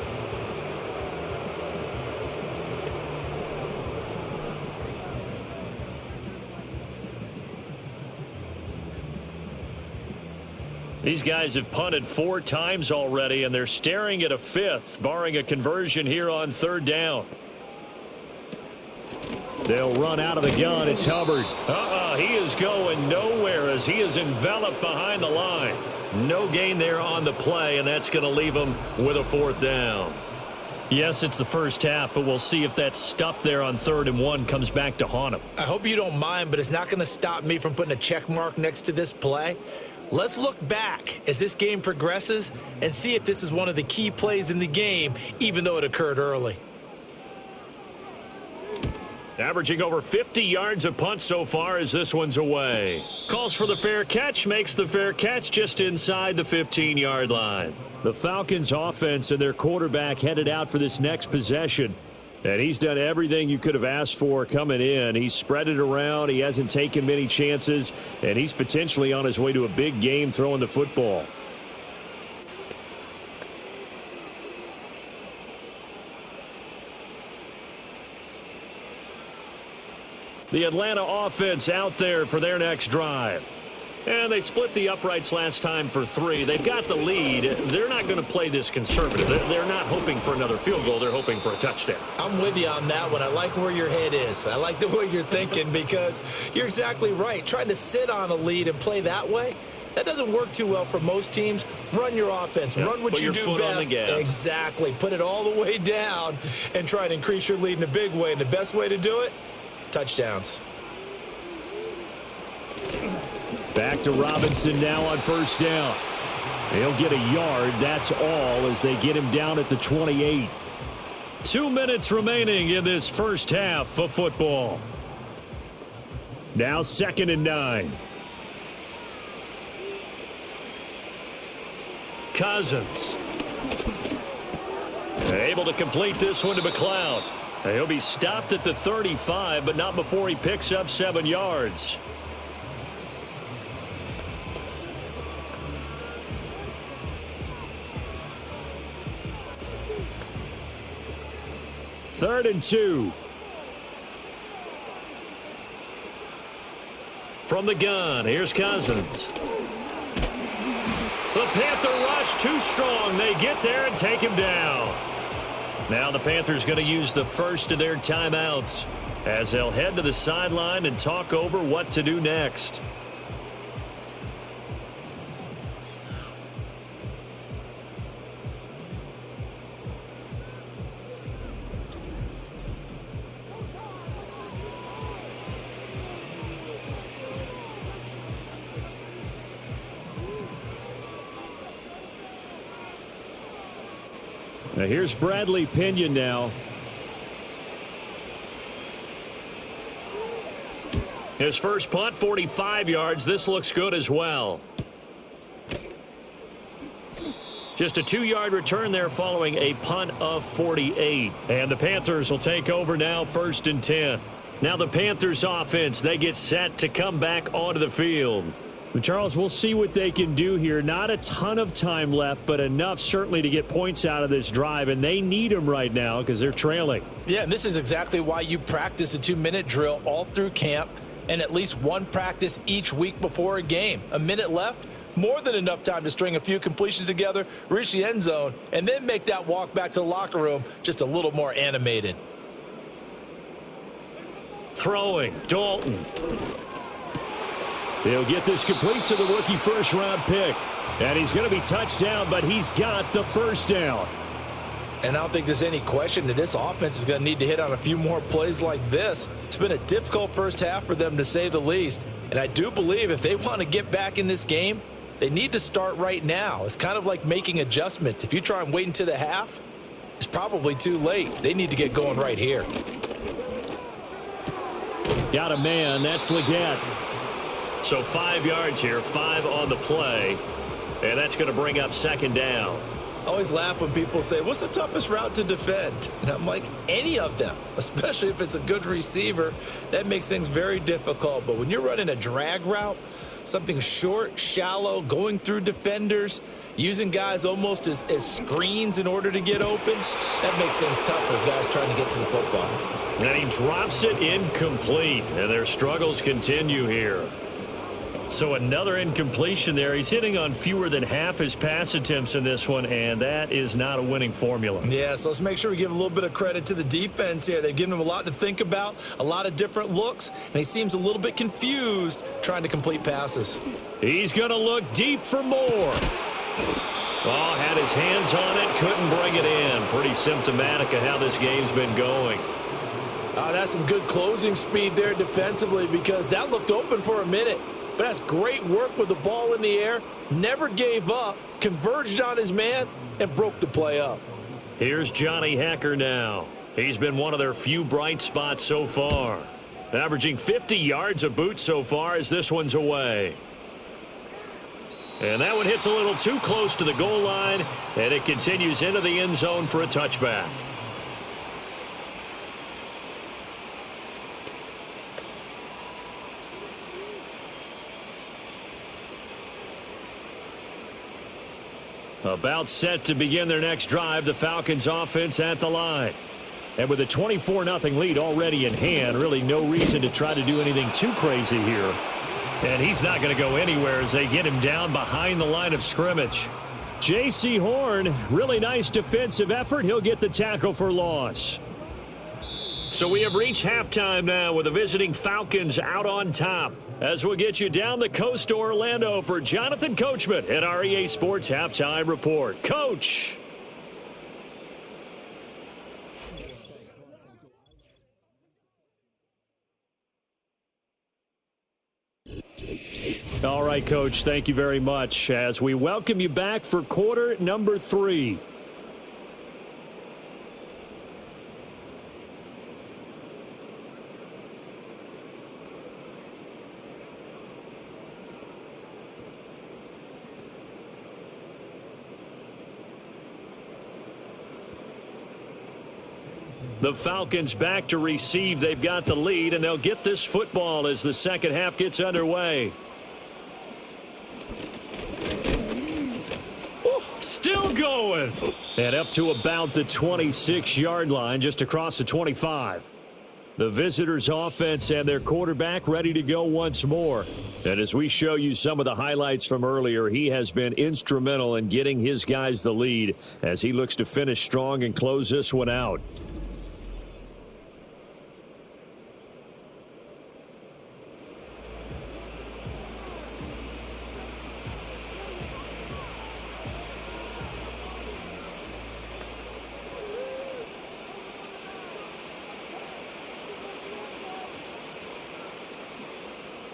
These guys have punted 4 times already, and they're staring at a 5th, barring a conversion here on 3rd down. They'll run out of the gun. It's Hubbard. He is going nowhere as he is enveloped behind the line. No gain there on the play, and that's going to leave him with a 4th down. Yes, it's the first half, but we'll see if that stuff there on 3rd and 1 comes back to haunt him. I hope you don't mind, but it's not going to stop me from putting a check mark next to this play. Let's look back as this game progresses and see if this is one of the key plays in the game, even though it occurred early. Averaging over 50 yards a punt so far as this one's away. Calls for the fair catch, makes the fair catch just inside the 15-yard line. The Falcons offense and their quarterback headed out for this next possession. And he's done everything you could have asked for coming in. He's spread it around. He hasn't taken many chances. And he's potentially on his way to a big game throwing the football. The Atlanta offense out there for their next drive. And they split the uprights last time for 3. They've got the lead. They're not going to play this conservative. They're not hoping for another field goal. They're hoping for a touchdown. I'm with you on that one. I like where your head is. I like the way you're thinking because you're exactly right. Trying to sit on a lead and play that way, that doesn't work too well for most teams. Run your offense. Run what you do best. Exactly. Put it all the way down and try to increase your lead in a big way. And the best way to do it, touchdowns. Back to Robinson now on first down. He'll get a yard. That's all as they get him down at the 28. 2 minutes remaining in this first half of football. Now 2nd and 9. Cousins. Able to complete this one to McLeod. He'll be stopped at the 35, but not before he picks up 7 yards. Third and 2. From the gun, here's Cousins. The Panther rush too strong. They get there and take him down. Now the Panthers going to use the first of their timeouts as they'll head to the sideline and talk over what to do next. Now here's Bradley Pinion now. His first punt, 45 yards. This looks good as well. Just a 2-yard return there following a punt of 48. And the Panthers will take over now, 1st and 10. Now the Panthers offense, they get set to come back onto the field. Charles, we'll see what they can do here. Not a ton of time left, but enough certainly to get points out of this drive, and they need them right now because they're trailing. Yeah, and this is exactly why you practice a 2-minute drill all through camp and at least one practice each week before a game. A minute left, more than enough time to string a few completions together, reach the end zone, and then make that walk back to the locker room just a little more animated. Throwing, Dalton. He'll get this complete to the rookie first-round pick. And he's going to be touched down, but he's got the first down. And I don't think there's any question that this offense is going to need to hit on a few more plays like this. It's been a difficult first half for them, to say the least. And I do believe if they want to get back in this game, they need to start right now. It's kind of like making adjustments. If you try and wait until the half, it's probably too late. They need to get going right here. Got a man. That's Leggett. So 5 yards here, 5 on the play. And that's going to bring up second down. I always laugh when people say, what's the toughest route to defend? And I'm like, any of them, especially if it's a good receiver. That makes things very difficult. But when you're running a drag route, something short, shallow, going through defenders, using guys almost as screens in order to get open, that makes things tough for guys trying to get to the football. And he drops it incomplete. And their struggles continue here. So another incompletion there. He's hitting on fewer than half his pass attempts in this one, and that is not a winning formula. Yeah, so let's make sure we give a little bit of credit to the defense here. They've given him a lot to think about, a lot of different looks, and he seems a little bit confused trying to complete passes. He's going to look deep for more. Oh, had his hands on it, couldn't bring it in. Pretty symptomatic of how this game's been going. That's some good closing speed there defensively because that looked open for a minute. But that's great work with the ball in the air. Never gave up, converged on his man, and broke the play up. Here's Johnny Hekker now. He's been one of their few bright spots so far. Averaging 50 yards a boot so far as this one's away. And that one hits a little too close to the goal line, and it continues into the end zone for a touchback. About set to begin their next drive, the Falcons offense at the line. And with a 24-0 lead already in hand, really no reason to try to do anything too crazy here. And he's not going to go anywhere as they get him down behind the line of scrimmage. J.C. Horn, really nice defensive effort. He'll get the tackle for loss. So we have reached halftime now with the visiting Falcons out on top. As we'll get you down the coast to Orlando for Jonathan Coachman at our EA Sports Halftime Report. Coach. All right, Coach, thank you very much as we welcome you back for quarter number 3. The Falcons back to receive. They've got the lead, and they'll get this football as the second half gets underway. Still going. And up to about the 26-yard line, just across the 25. The visitors' offense and their quarterback ready to go once more. And as we show you some of the highlights from earlier, he has been instrumental in getting his guys the lead as he looks to finish strong and close this one out.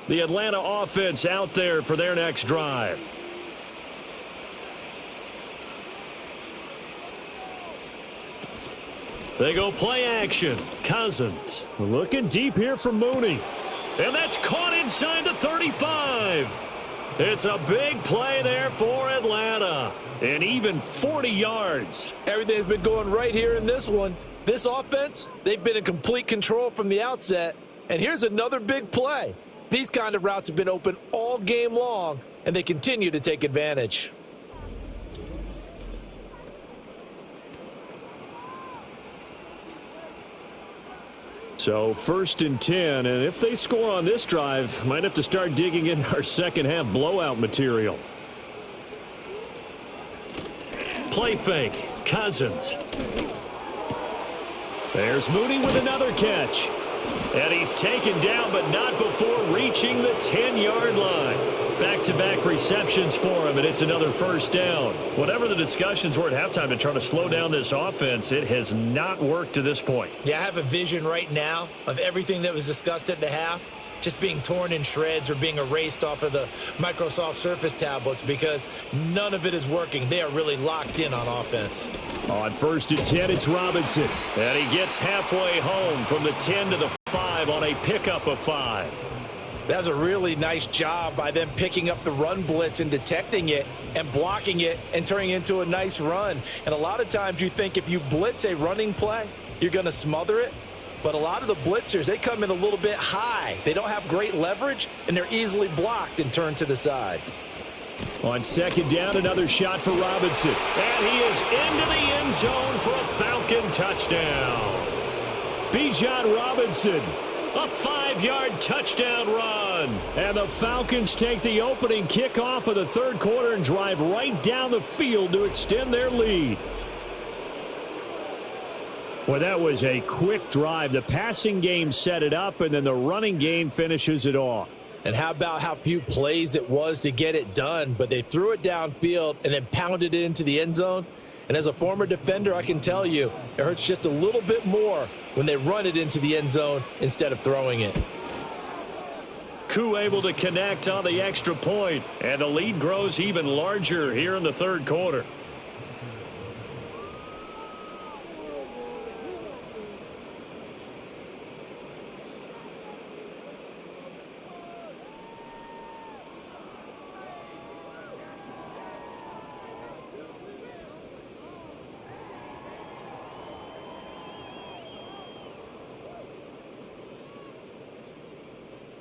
The Atlanta offense out there for their next drive. They go play action. Cousins looking deep here for Mooney. And that's caught inside the 35. It's a big play there for Atlanta. And even 40 yards. Everything's been going right here in this one. This offense, they've been in complete control from the outset. And here's another big play. These kind of routes have been open all game long, and they continue to take advantage. So 1st and 10, and if they score on this drive, might have to start digging in our second half blowout material. Play fake, Cousins. There's Mooney with another catch. And he's taken down, but not before reaching the 10-yard line. Back-to-back receptions for him, and it's another first down. Whatever the discussions were at halftime to try to slow down this offense, it has not worked to this point. Yeah, I have a vision right now of everything that was discussed at the half just being torn in shreds or being erased off of the Microsoft Surface tablets because none of it is working. They are really locked in on offense. On 1st and 10, it's Robinson. And he gets halfway home from the 10 to the 5. drive on a pickup of 5. That's a really nice job by them picking up the run blitz and detecting it and blocking it and turning it into a nice run. And a lot of times you think if you blitz a running play, you're going to smother it. But a lot of the blitzers, they come in a little bit high. They don't have great leverage, and they're easily blocked and turned to the side. On second down, another shot for Robinson. And he is into the end zone for a Falcon touchdown. Bijan Robinson, a 5-yard touchdown run. And the Falcons take the opening kickoff of the third quarter and drive right down the field to extend their lead. Well, that was a quick drive. The passing game set it up, and then the running game finishes it off. And how about how few plays it was to get it done, but they threw it downfield and then pounded it into the end zone. And as a former defender, I can tell you, it hurts just a little bit more when they run it into the end zone instead of throwing it. Koo able to connect on the extra point, and the lead grows even larger here in the third quarter.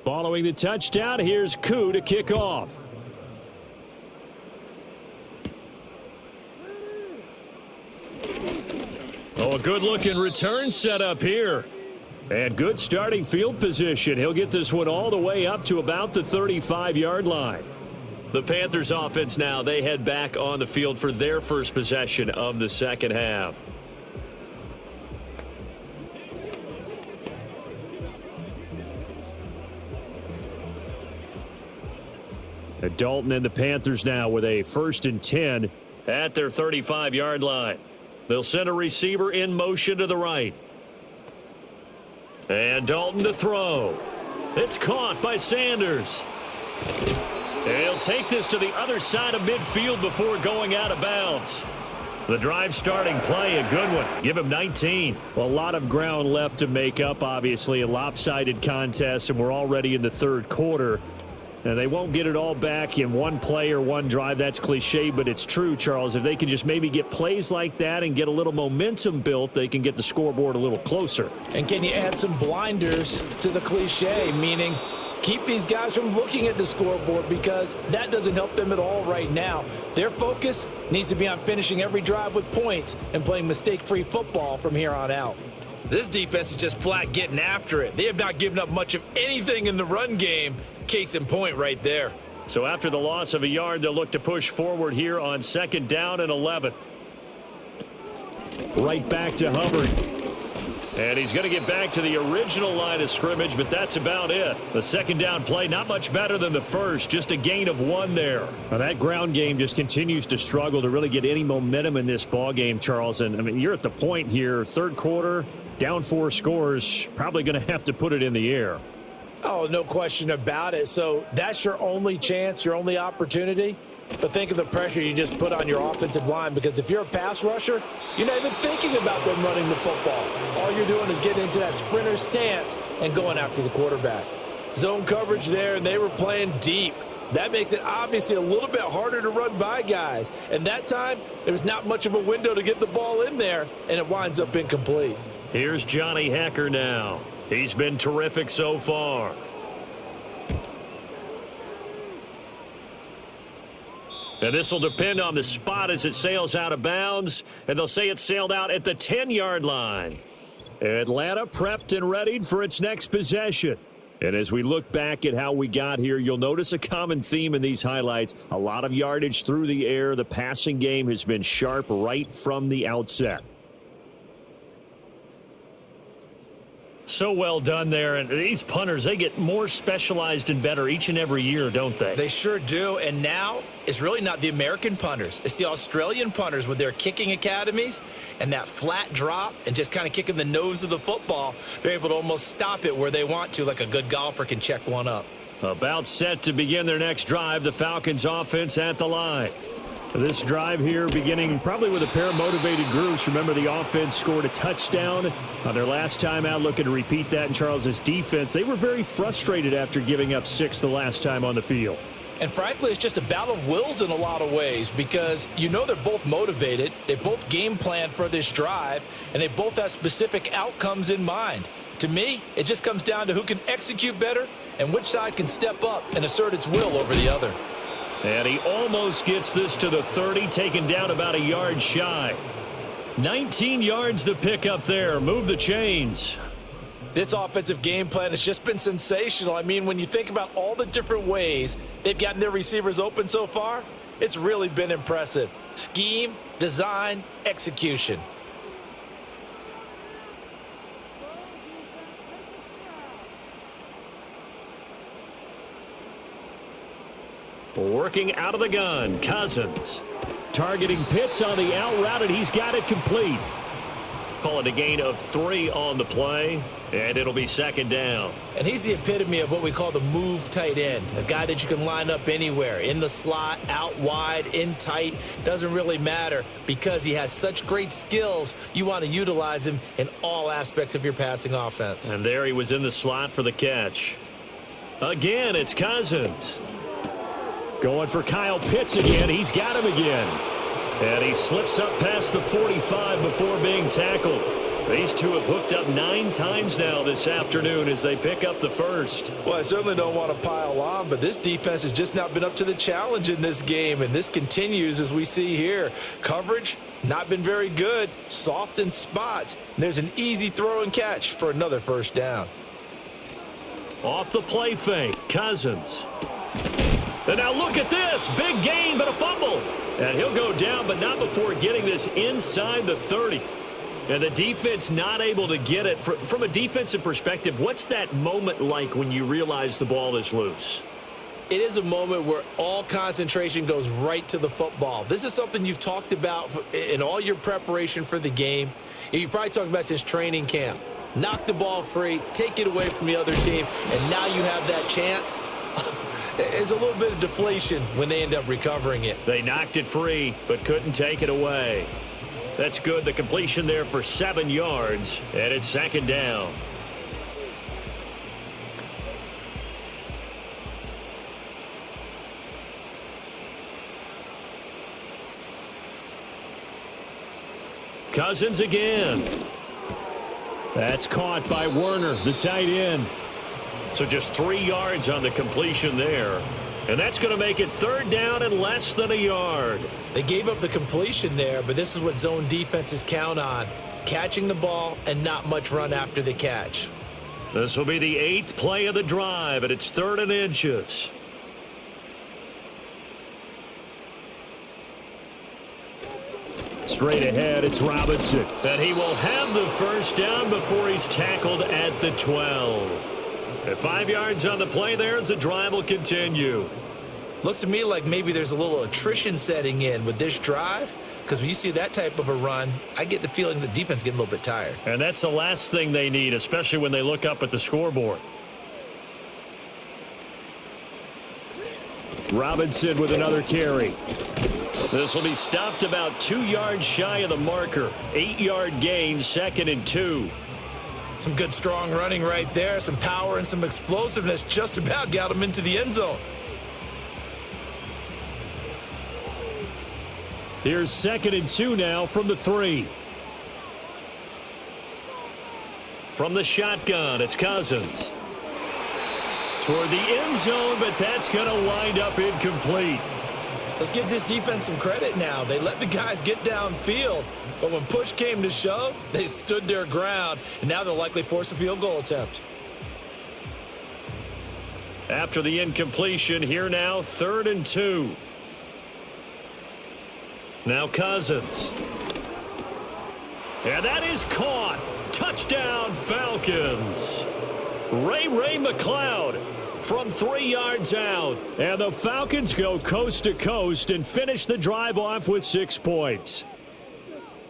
Following the touchdown, here's Koo to kick off. Oh, a good-looking return set up here. And good starting field position. He'll get this one all the way up to about the 35-yard line. The Panthers offense now, they head back on the field for their first possession of the second half. Dalton and the Panthers now with a 1st and 10 at their 35-yard line. They'll send a receiver in motion to the right. And Dalton to throw. It's caught by Sanders. And he'll take this to the other side of midfield before going out of bounds. The drive starting play, a good one. Give him 19. Well, a lot of ground left to make up, obviously. A lopsided contest, and we're already in the third quarter. And they won't get it all back in one play or one drive. That's cliche, but it's true, Charles. If they can just maybe get plays like that and get a little momentum built, they can get the scoreboard a little closer. And can you add some blinders to the cliche, meaning keep these guys from looking at the scoreboard, because that doesn't help them at all right now. Their focus needs to be on finishing every drive with points and playing mistake-free football from here on out. This defense is just flat getting after it. They have not given up much of anything in the run game. Case in point right there. So after the loss of a yard, they'll look to push forward here on 2nd down and 11. Right back to Hubbard. And he's going to get back to the original line of scrimmage, but that's about it. The 2nd down play, not much better than the first, just a gain of 1 there. Now that ground game just continues to struggle to really get any momentum in this ball game, Charles. And I mean, you're at the point here, third quarter, down 4 scores, probably going to have to put it in the air. Oh, no question about it. So that's your only chance, your only opportunity. But think of the pressure you just put on your offensive line, because if you're a pass rusher, you're not even thinking about them running the football. All you're doing is getting into that sprinter stance and going after the quarterback. Zone coverage there, and they were playing deep. That makes it obviously a little bit harder to run by guys. And that time, there was not much of a window to get the ball in there, and it winds up incomplete. Here's Johnny Hekker now. He's been terrific so far. And this will depend on the spot as it sails out of bounds. And they'll say it sailed out at the 10-yard line. Atlanta prepped and readied for its next possession. And as we look back at how we got here, you'll notice a common theme in these highlights. A lot of yardage through the air. The passing game has been sharp right from the outset. So well done there. And these punters, they get more specialized and better each and every year, don't they? They sure do. And now it's really not the American punters. It's the Australian punters with their kicking academies and that flat drop and just kind of kicking the nose of the football. They're able to almost stop it where they want to, like a good golfer can check one up. About set to begin their next drive. The Falcons offense at the line. This drive here beginning probably with a pair of motivated groups. Remember, the offense scored a touchdown on their last time out, looking to repeat that in Charles's defense. They were very frustrated after giving up 6 the last time on the field. And frankly, it's just a battle of wills in a lot of ways because you know they're both motivated. They both game plan for this drive, and they both have specific outcomes in mind. To me, it just comes down to who can execute better and which side can step up and assert its will over the other. And he almost gets this to the 30, taken down about a yard shy. 19 yards to pick up there. Move the chains. This offensive game plan has just been sensational. I mean, when you think about all the different ways they've gotten their receivers open so far, it's really been impressive. Scheme, design, execution. Working out of the gun, Cousins. Targeting Pitts on the out route, and he's got it complete. Call it a gain of 3 on the play, and it'll be second down. And he's the epitome of what we call the move tight end, a guy that you can line up anywhere, in the slot, out wide, in tight, doesn't really matter because he has such great skills. You want to utilize him in all aspects of your passing offense. And there he was in the slot for the catch. Again, it's Cousins. Going for Kyle Pitts again. He's got him again. And he slips up past the 45 before being tackled. These two have hooked up 9 times now this afternoon as they pick up the first. Well, I certainly don't want to pile on, but this defense has just not been up to the challenge in this game, and this continues as we see here. Coverage, not been very good. Soft in spots. And there's an easy throw and catch for another first down. Off the play fake, Cousins. And now look at this. Big gain, but a fumble. And he'll go down, but not before getting this inside the 30. And the defense not able to get it. From a defensive perspective, what's that moment like when you realize the ball is loose? It is a moment where all concentration goes right to the football. This is something you've talked about in all your preparation for the game. You probably talked about since training camp. Knock the ball free, take it away from the other team, and now you have that chance. There's a little bit of deflation when they end up recovering it. They knocked it free, but couldn't take it away. That's good. The completion there for 7 yards, and it's second down. Cousins again. That's caught by Werner, the tight end. So just 3 yards on the completion there. And that's going to make it third down and less than a yard. They gave up the completion there, but this is what zone defenses count on. Catching the ball and not much run after the catch. This will be the 8th play of the drive, and it's 3rd and inches. Straight ahead, it's Robinson. And he will have the first down before he's tackled at the 12. At 5 yards on the play there as the drive will continue. Looks to me like maybe there's a little attrition setting in with this drive, because when you see that type of a run, I get the feeling the defense getting a little bit tired. And that's the last thing they need, especially when they look up at the scoreboard. Robinson with another carry. This will be stopped about 2 yards shy of the marker. 8-yard gain, 2nd and 2. Some good strong running right there. Some power and some explosiveness just about got him into the end zone. Here's 2nd and 2 now from the 3. From the shotgun, it's Cousins. Toward the end zone, but that's going to wind up incomplete. Let's give this defense some credit now. They let the guys get downfield, but when push came to shove, they stood their ground, and now they'll likely force a field goal attempt. After the incompletion, here now, 3rd and 2. Now Cousins. And that is caught. Touchdown, Falcons. Ray McLeod from 3 yards out. And the Falcons go coast to coast and finish the drive off with 6 points.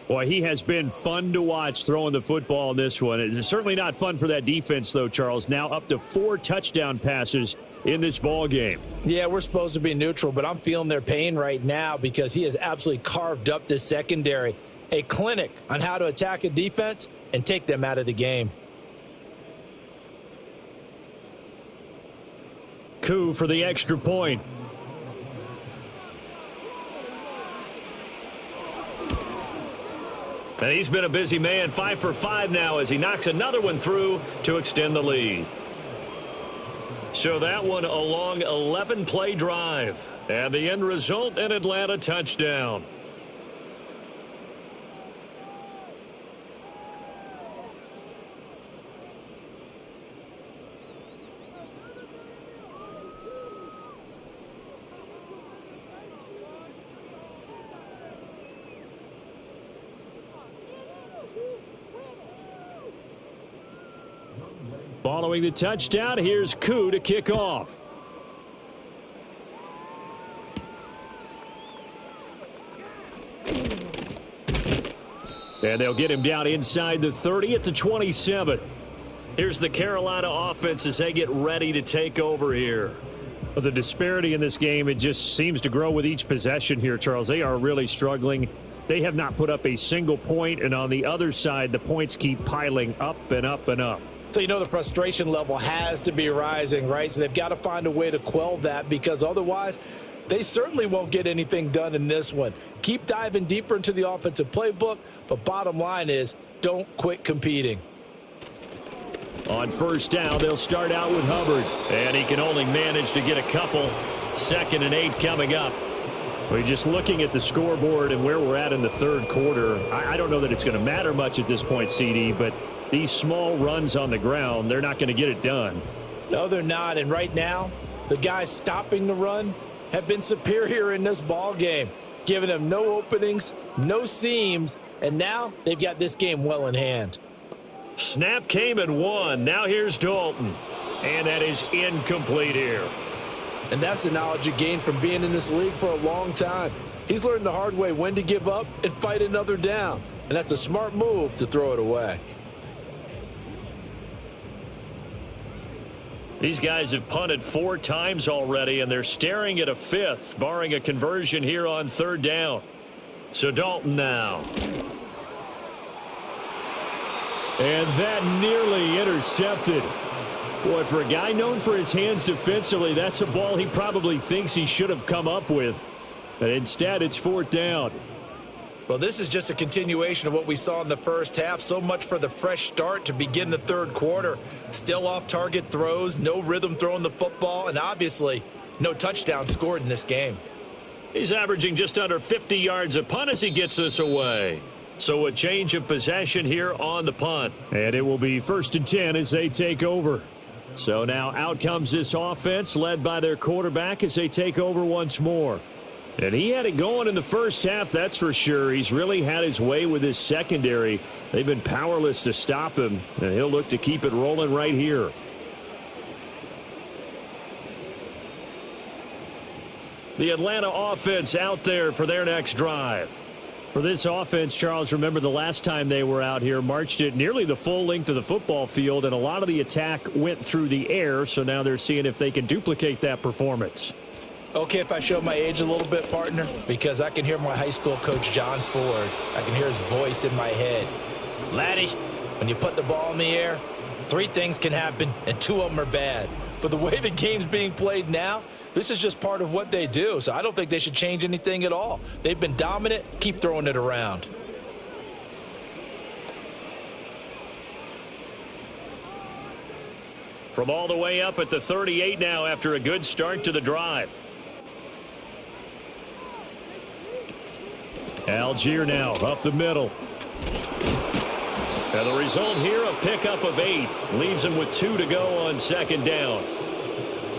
Boy, he has been fun to watch throwing the football in this one. It's certainly not fun for that defense, though, Charles. Now up to 4 touchdown passes in this ball game. Yeah, we're supposed to be neutral, but I'm feeling their pain right now because he has absolutely carved up this secondary. A clinic on how to attack a defense and take them out of the game. Coup for the extra point. And he's been a busy man, 5 for 5 now as he knocks another one through to extend the lead. So that one a long 11-play drive. And the end result, an Atlanta touchdown. Following the touchdown, here's Koo to kick off. And they'll get him down inside the 30 at the 27. Here's the Carolina offense as they get ready to take over here. The disparity in this game, it just seems to grow with each possession here, Charles. They are really struggling. They have not put up a single point, and on the other side, the points keep piling up and up and up. So you know the frustration level has to be rising, right? So they've got to find a way to quell that because otherwise they certainly won't get anything done in this one. Keep diving deeper into the offensive playbook, but bottom line is don't quit competing. On first down, they'll start out with Hubbard, and he can only manage to get a couple. 2nd and 8 coming up. We're just looking at the scoreboard and where we're at in the third quarter. I don't know that it's going to matter much at this point, CD, but these small runs on the ground, they're not going to get it done. No, they're not. And right now, the guys stopping the run have been superior in this ball game, giving them no openings, no seams, and now they've got this game well in hand. Snap came and won. Now here's Dalton. And that is incomplete here. And that's the knowledge you gain from being in this league for a long time. He's learned the hard way when to give up and fight another down. And that's a smart move to throw it away. These guys have punted 4 times already, and they're staring at a 5th, barring a conversion here on 3rd down. So Dalton now. And that nearly intercepted. Boy, for a guy known for his hands defensively, that's a ball he probably thinks he should have come up with. But instead, it's 4th down. Well, this is just a continuation of what we saw in the first half. So much for the fresh start to begin the third quarter. Still off-target throws, no rhythm throwing the football, and obviously no touchdown scored in this game. He's averaging just under 50 yards a punt as he gets this away. So a change of possession here on the punt. And it will be 1st and 10 as they take over. So now out comes this offense led by their quarterback as they take over once more. And he had it going in the first half, that's for sure. He's really had his way with his secondary. They've been powerless to stop him, and he'll look to keep it rolling right here. The Atlanta offense out there for their next drive. For this offense, Charles, remember the last time they were out here, marched it nearly the full length of the football field, and a lot of the attack went through the air, so now they're seeing if they can duplicate that performance. Okay, if I show my age a little bit, partner, because I can hear my high school coach, John Ford. I can hear his voice in my head. Laddie, when you put the ball in the air, 3 things can happen, and 2 of them are bad. But the way the game's being played now, this is just part of what they do, so I don't think they should change anything at all. They've been dominant. Keep throwing it around. From all the way up at the 38 now after a good start to the drive. Algier now up the middle. And the result here, a pickup of 8. Leaves him with 2 to go on 2nd down.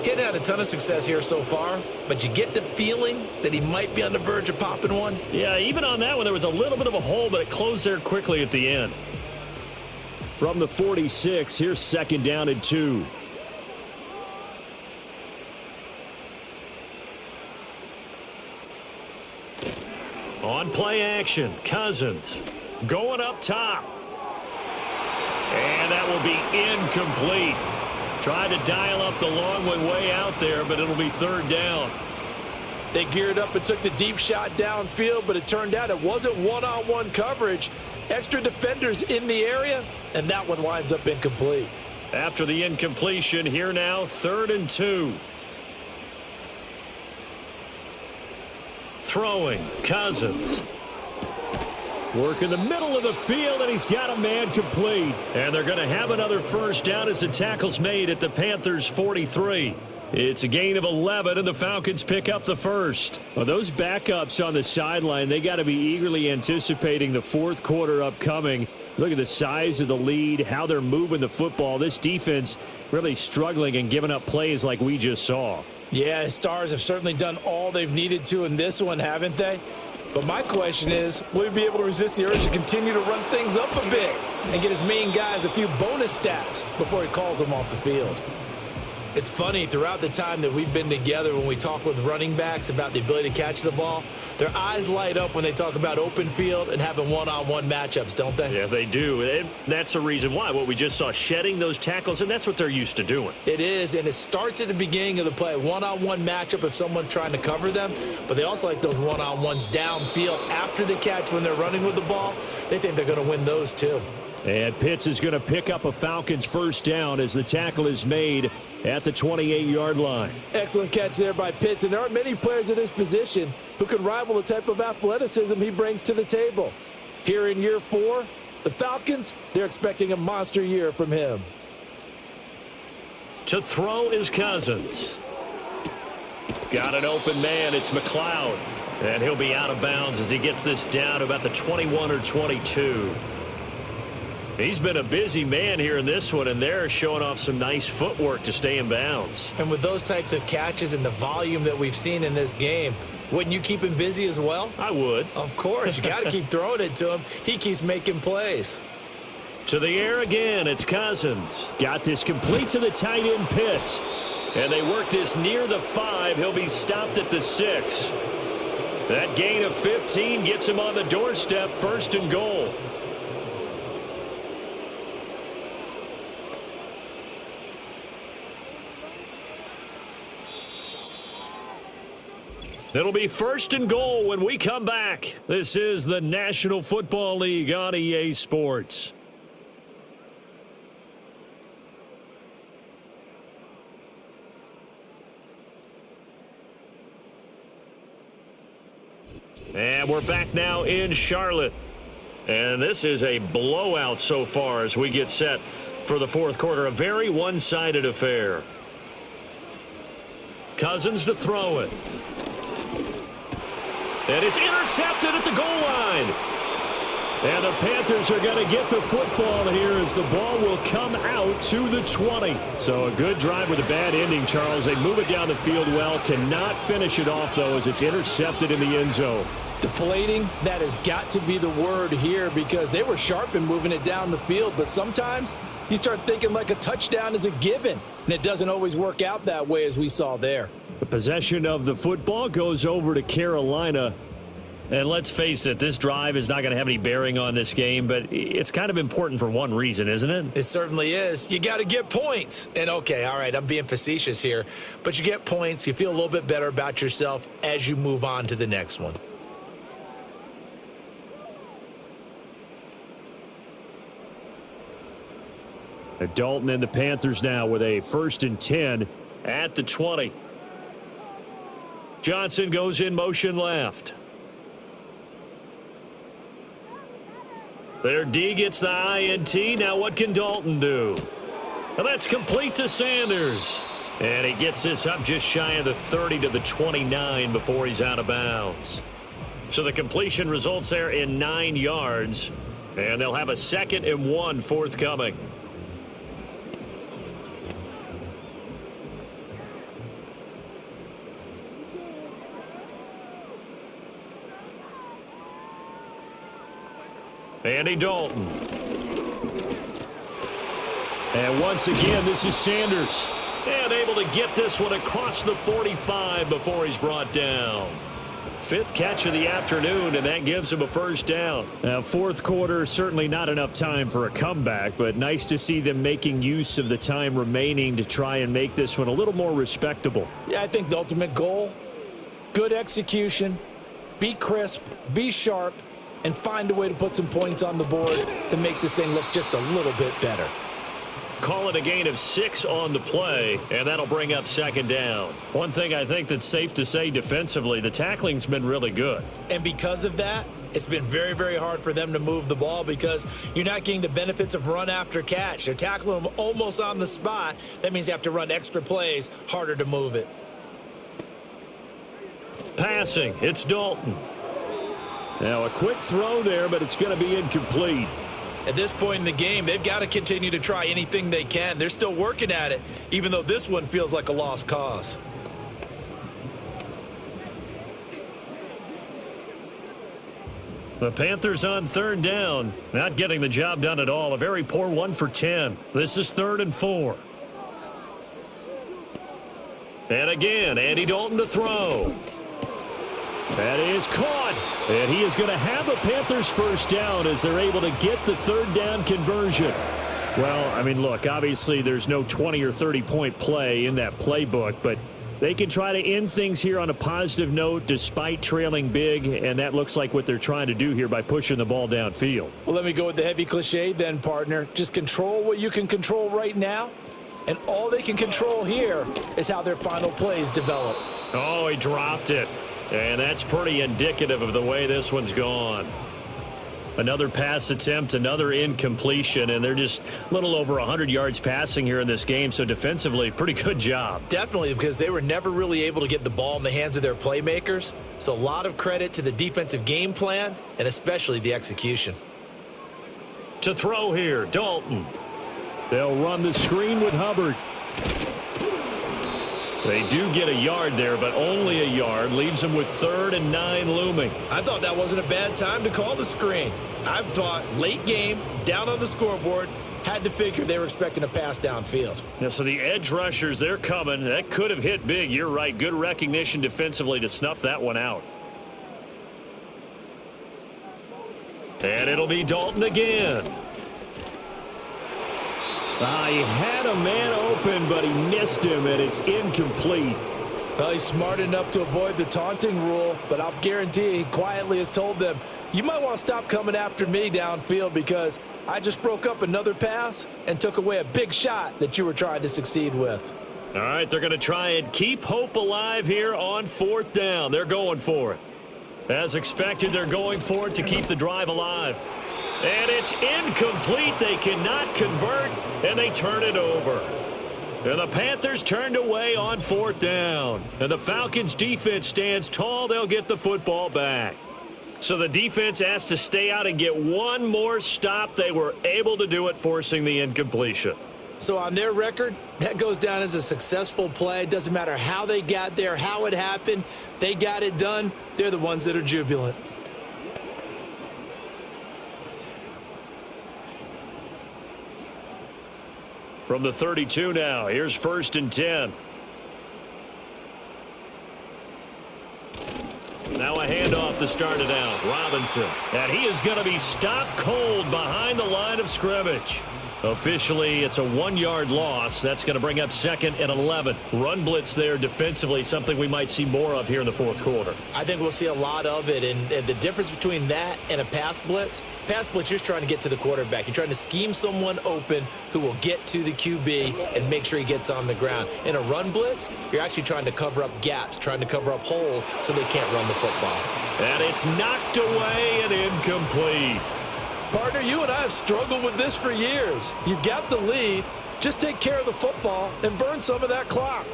Getting had a ton of success here so far, but you get the feeling that he might be on the verge of popping one. Yeah, even on that one, there was a little bit of a hole, but it closed there quickly at the end. From the 46, here's 2nd down and 2. On play action, Cousins going up top. And that will be incomplete. Tried to dial up the long one way out there, but it'll be third down. They geared up and took the deep shot downfield, but it turned out it wasn't one-on-one coverage. Extra defenders in the area, and that one winds up incomplete. After the incompletion, here now, 3rd and 2. Throwing, Cousins. Work in the middle of the field, and he's got a man complete. And they're going to have another first down as the tackle's made at the Panthers' 43. It's a gain of 11, and the Falcons pick up the first. Well, those backups on the sideline, they got to be eagerly anticipating the fourth quarter upcoming. Look at the size of the lead, how they're moving the football. This defense really struggling and giving up plays like we just saw. Yeah, Stars have certainly done all they've needed to in this one, haven't they? But my question is, will he be able to resist the urge to continue to run things up a bit and get his main guys a few bonus stats before he calls them off the field? It's funny, throughout the time that we've been together, when we talk with running backs about the ability to catch the ball, their eyes light up when they talk about open field and having one-on-one matchups, don't they? Yeah, they do. And that's the reason why. What we just saw, shedding those tackles, and that's what they're used to doing. It is, and it starts at the beginning of the play. One-on-one matchup if someone's trying to cover them, but they also like those one-on-ones downfield after the catch when they're running with the ball. They think they're going to win those too. And Pitts is going to pick up a Falcons first down as the tackle is made at the 28-yard line. Excellent catch there by Pitts, and there aren't many players at his position who can rival the type of athleticism he brings to the table. Here in year 4, the Falcons, they're expecting a monster year from him. To throw is Cousins. Got an open man. It's McLeod. And he'll be out of bounds as he gets this down about the 21 or 22. He's been a busy man here in this one, and they're showing off some nice footwork to stay in bounds. And with those types of catches and the volume that we've seen in this game, wouldn't you keep him busy as well? I would. Of course. You got to keep throwing it to him. He keeps making plays. To the air again, it's Cousins. Got this complete to the tight end Pitts. And they work this near the 5. He'll be stopped at the 6. That gain of 15 gets him on the doorstep, 1st and goal. It'll be 1st and goal when we come back. This is the National Football League on EA Sports. And we're back now in Charlotte. And this is a blowout so far as we get set for the fourth quarter. A very one-sided affair. Cousins to throw it. And it's intercepted at the goal line. And the Panthers are going to get the football here as the ball will come out to the 20. So a good drive with a bad ending, Charles. They move it down the field well. Cannot finish it off, though, as it's intercepted in the end zone. Deflating, that has got to be the word here because they were sharp in moving it down the field. But sometimes you start thinking like a touchdown is a given. And it doesn't always work out that way as we saw there. The possession of the football goes over to Carolina. And let's face it, this drive is not going to have any bearing on this game, but it's kind of important for one reason, isn't it? It certainly is. You got to get points. And okay, all right, I'm being facetious here, but you get points, you feel a little bit better about yourself as you move on to the next one. Dalton and the Panthers now with a 1st and 10 at the 20. Johnson goes in motion left. Their D gets the INT. Now what can Dalton do? And that's complete to Sanders. And he gets this up just shy of the 30 to the 29 before he's out of bounds. So the completion results there in 9 yards. And they'll have a 2nd and 1 forthcoming. Andy Dalton. And once again, this is Sanders. And able to get this one across the 45 before he's brought down. Fifth catch of the afternoon, and that gives him a first down. Now, fourth quarter, certainly not enough time for a comeback, but nice to see them making use of the time remaining to try and make this one a little more respectable. Yeah, I think the ultimate goal, good execution, be crisp, be sharp, and find a way to put some points on the board to make this thing look just a little bit better. Call it a gain of 6 on the play, and that'll bring up second down. One thing I think that's safe to say defensively, the tackling's been really good. And because of that, it's been very, very hard for them to move the ball because you're not getting the benefits of run after catch. They're tackling them almost on the spot. That means you have to run extra plays, harder to move it. Passing, it's Dalton. Now a quick throw there, but it's going to be incomplete. At this point in the game, they've got to continue to try anything they can. They're still working at it, even though this one feels like a lost cause. The Panthers on third down, not getting the job done at all. A very poor 1 for 10. This is 3rd and 4. And again, Andy Dalton to throw. That is caught. And he is going to have a Panthers first down as they're able to get the third down conversion. Well, I mean, look, obviously there's no 20 or 30-point play in that playbook, but they can try to end things here on a positive note despite trailing big, and that looks like what they're trying to do here by pushing the ball downfield. Well, let me go with the heavy cliche then, partner. Just control what you can control right now, and all they can control here is how their final plays develop. Oh, he dropped it. And that's pretty indicative of the way this one's gone. Another pass attempt, another incompletion, and they're just a little over 100 yards passing here in this game, so defensively, pretty good job. Definitely, because they were never really able to get the ball in the hands of their playmakers, so a lot of credit to the defensive game plan, and especially the execution. To throw here, Dalton. They'll run the screen with Hubbard. They do get a yard there, but only a yard. Leaves them with 3rd and 9 looming. I thought that wasn't a bad time to call the screen. I thought late game, down on the scoreboard, had to figure they were expecting a pass downfield. Yeah, so the edge rushers, they're coming. That could have hit big. You're right. Good recognition defensively to snuff that one out. And it'll be Dalton again. He had a man open, but he missed him, and it's incomplete. Well, he's smart enough to avoid the taunting rule, but I'll guarantee he quietly has told them, you might want to stop coming after me downfield because I just broke up another pass and took away a big shot that you were trying to succeed with. All right, they're going to try and keep hope alive here on 4th down. They're going for it. As expected, they're going for it to keep the drive alive. And it's incomplete. They cannot convert, and they turn it over. And the Panthers turned away on 4th down. And the Falcons' defense stands tall. They'll get the football back. So the defense has to stay out and get one more stop. They were able to do it, forcing the incompletion. So on their record, that goes down as a successful play. It doesn't matter how they got there, how it happened. They got it done. They're the ones that are jubilant. From the 32 now, here's 1st and 10. Now a handoff to start it out. Robinson. And he is going to be stopped cold behind the line of scrimmage. Officially, it's a 1-yard loss. That's going to bring up 2nd and 11. Run blitz there defensively, something we might see more of here in the 4th quarter. I think we'll see a lot of it, and the difference between that and a pass blitz, you're just trying to get to the quarterback. You're trying to scheme someone open who will get to the QB and make sure he gets on the ground. In a run blitz, you're actually trying to cover up gaps, trying to cover up holes so they can't run the football. And it's knocked away and incomplete. Partner, you and I have struggled with this for years. You've got the lead. Just take care of the football and burn some of that clock.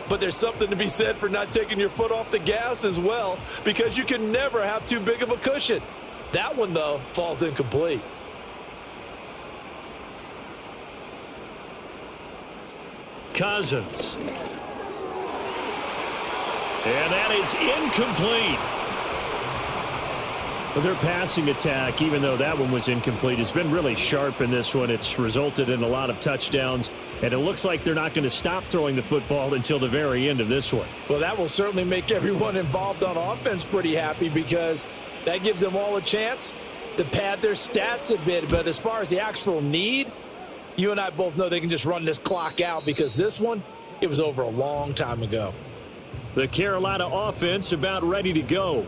But there's something to be said for not taking your foot off the gas as well, because you can never have too big of a cushion. That one, though, falls incomplete. Cousins. And that is incomplete. Well, their passing attack, even though that one was incomplete, has been really sharp in this one. It's resulted in a lot of touchdowns, and it looks like they're not going to stop throwing the football until the very end of this one. Well, that will certainly make everyone involved on offense pretty happy because that gives them all a chance to pad their stats a bit. But as far as the actual need, you and I both know they can just run this clock out because this one, it was over a long time ago. The Carolina offense about ready to go.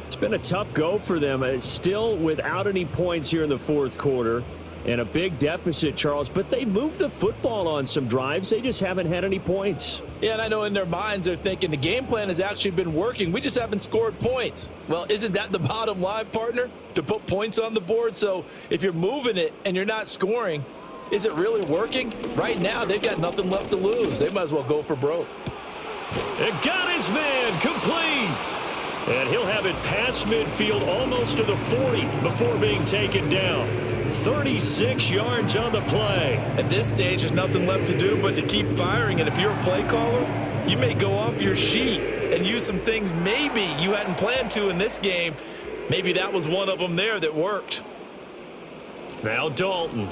It's been a tough go for them. It's still without any points here in the fourth quarter and a big deficit, Charles. But they moved the football on some drives. They just haven't had any points. Yeah, and I know in their minds they're thinking the game plan has actually been working. We just haven't scored points. Well, isn't that the bottom line, partner? To put points on the board? So if you're moving it and you're not scoring, is it really working? Right now, they've got nothing left to lose. They might as well go for broke. And got his man complete. And he'll have it past midfield almost to the 40 before being taken down. 36 yards on the play. At this stage, there's nothing left to do but to keep firing. And if you're a play caller, you may go off your sheet and use some things maybe you hadn't planned to in this game. Maybe that was one of them there that worked. Now Dalton.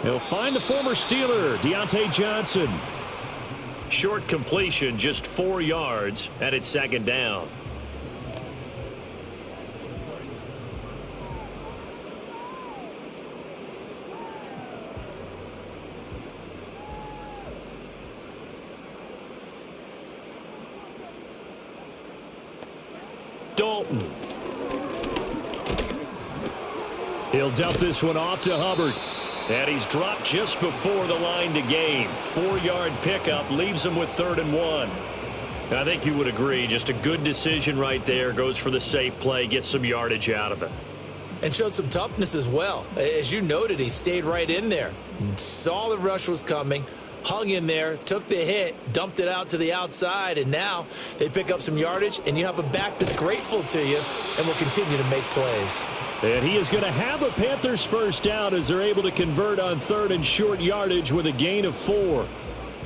He'll find the former Steeler, Deontay Johnson. Short completion, just 4 yards, and it's second down. Dalton. He'll dump this one off to Hubbard. And he's dropped just before the line to gain. 4-yard pickup leaves him with 3rd and 1. I think you would agree. Just a good decision right there. Goes for the safe play. Gets some yardage out of it. And showed some toughness as well. As you noted, he stayed right in there. Saw the rush was coming. Hung in there. Took the hit. Dumped it out to the outside. And now they pick up some yardage. And you have a back that's grateful to you. And will continue to make plays. And he is going to have a Panthers first down as they're able to convert on 3rd and short yardage with a gain of 4.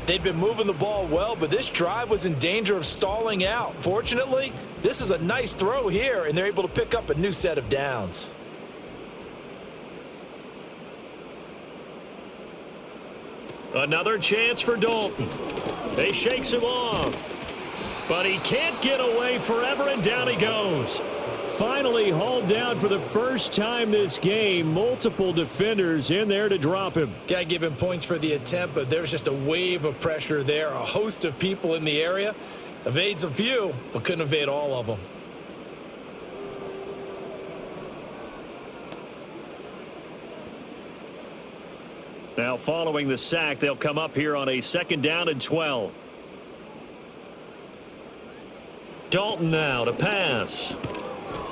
They'd been moving the ball well, but this drive was in danger of stalling out. Fortunately, this is a nice throw here, and they're able to pick up a new set of downs. Another chance for Dalton. They shakes him off. But he can't get away forever, and down he goes. Finally hauled down for the first time this game. Multiple defenders in there to drop him. Got to give him points for the attempt, but there's just a wave of pressure there. A host of people in the area. Evades a few, but couldn't evade all of them. Now following the sack, they'll come up here on a 2nd down and 12. Dalton now to pass.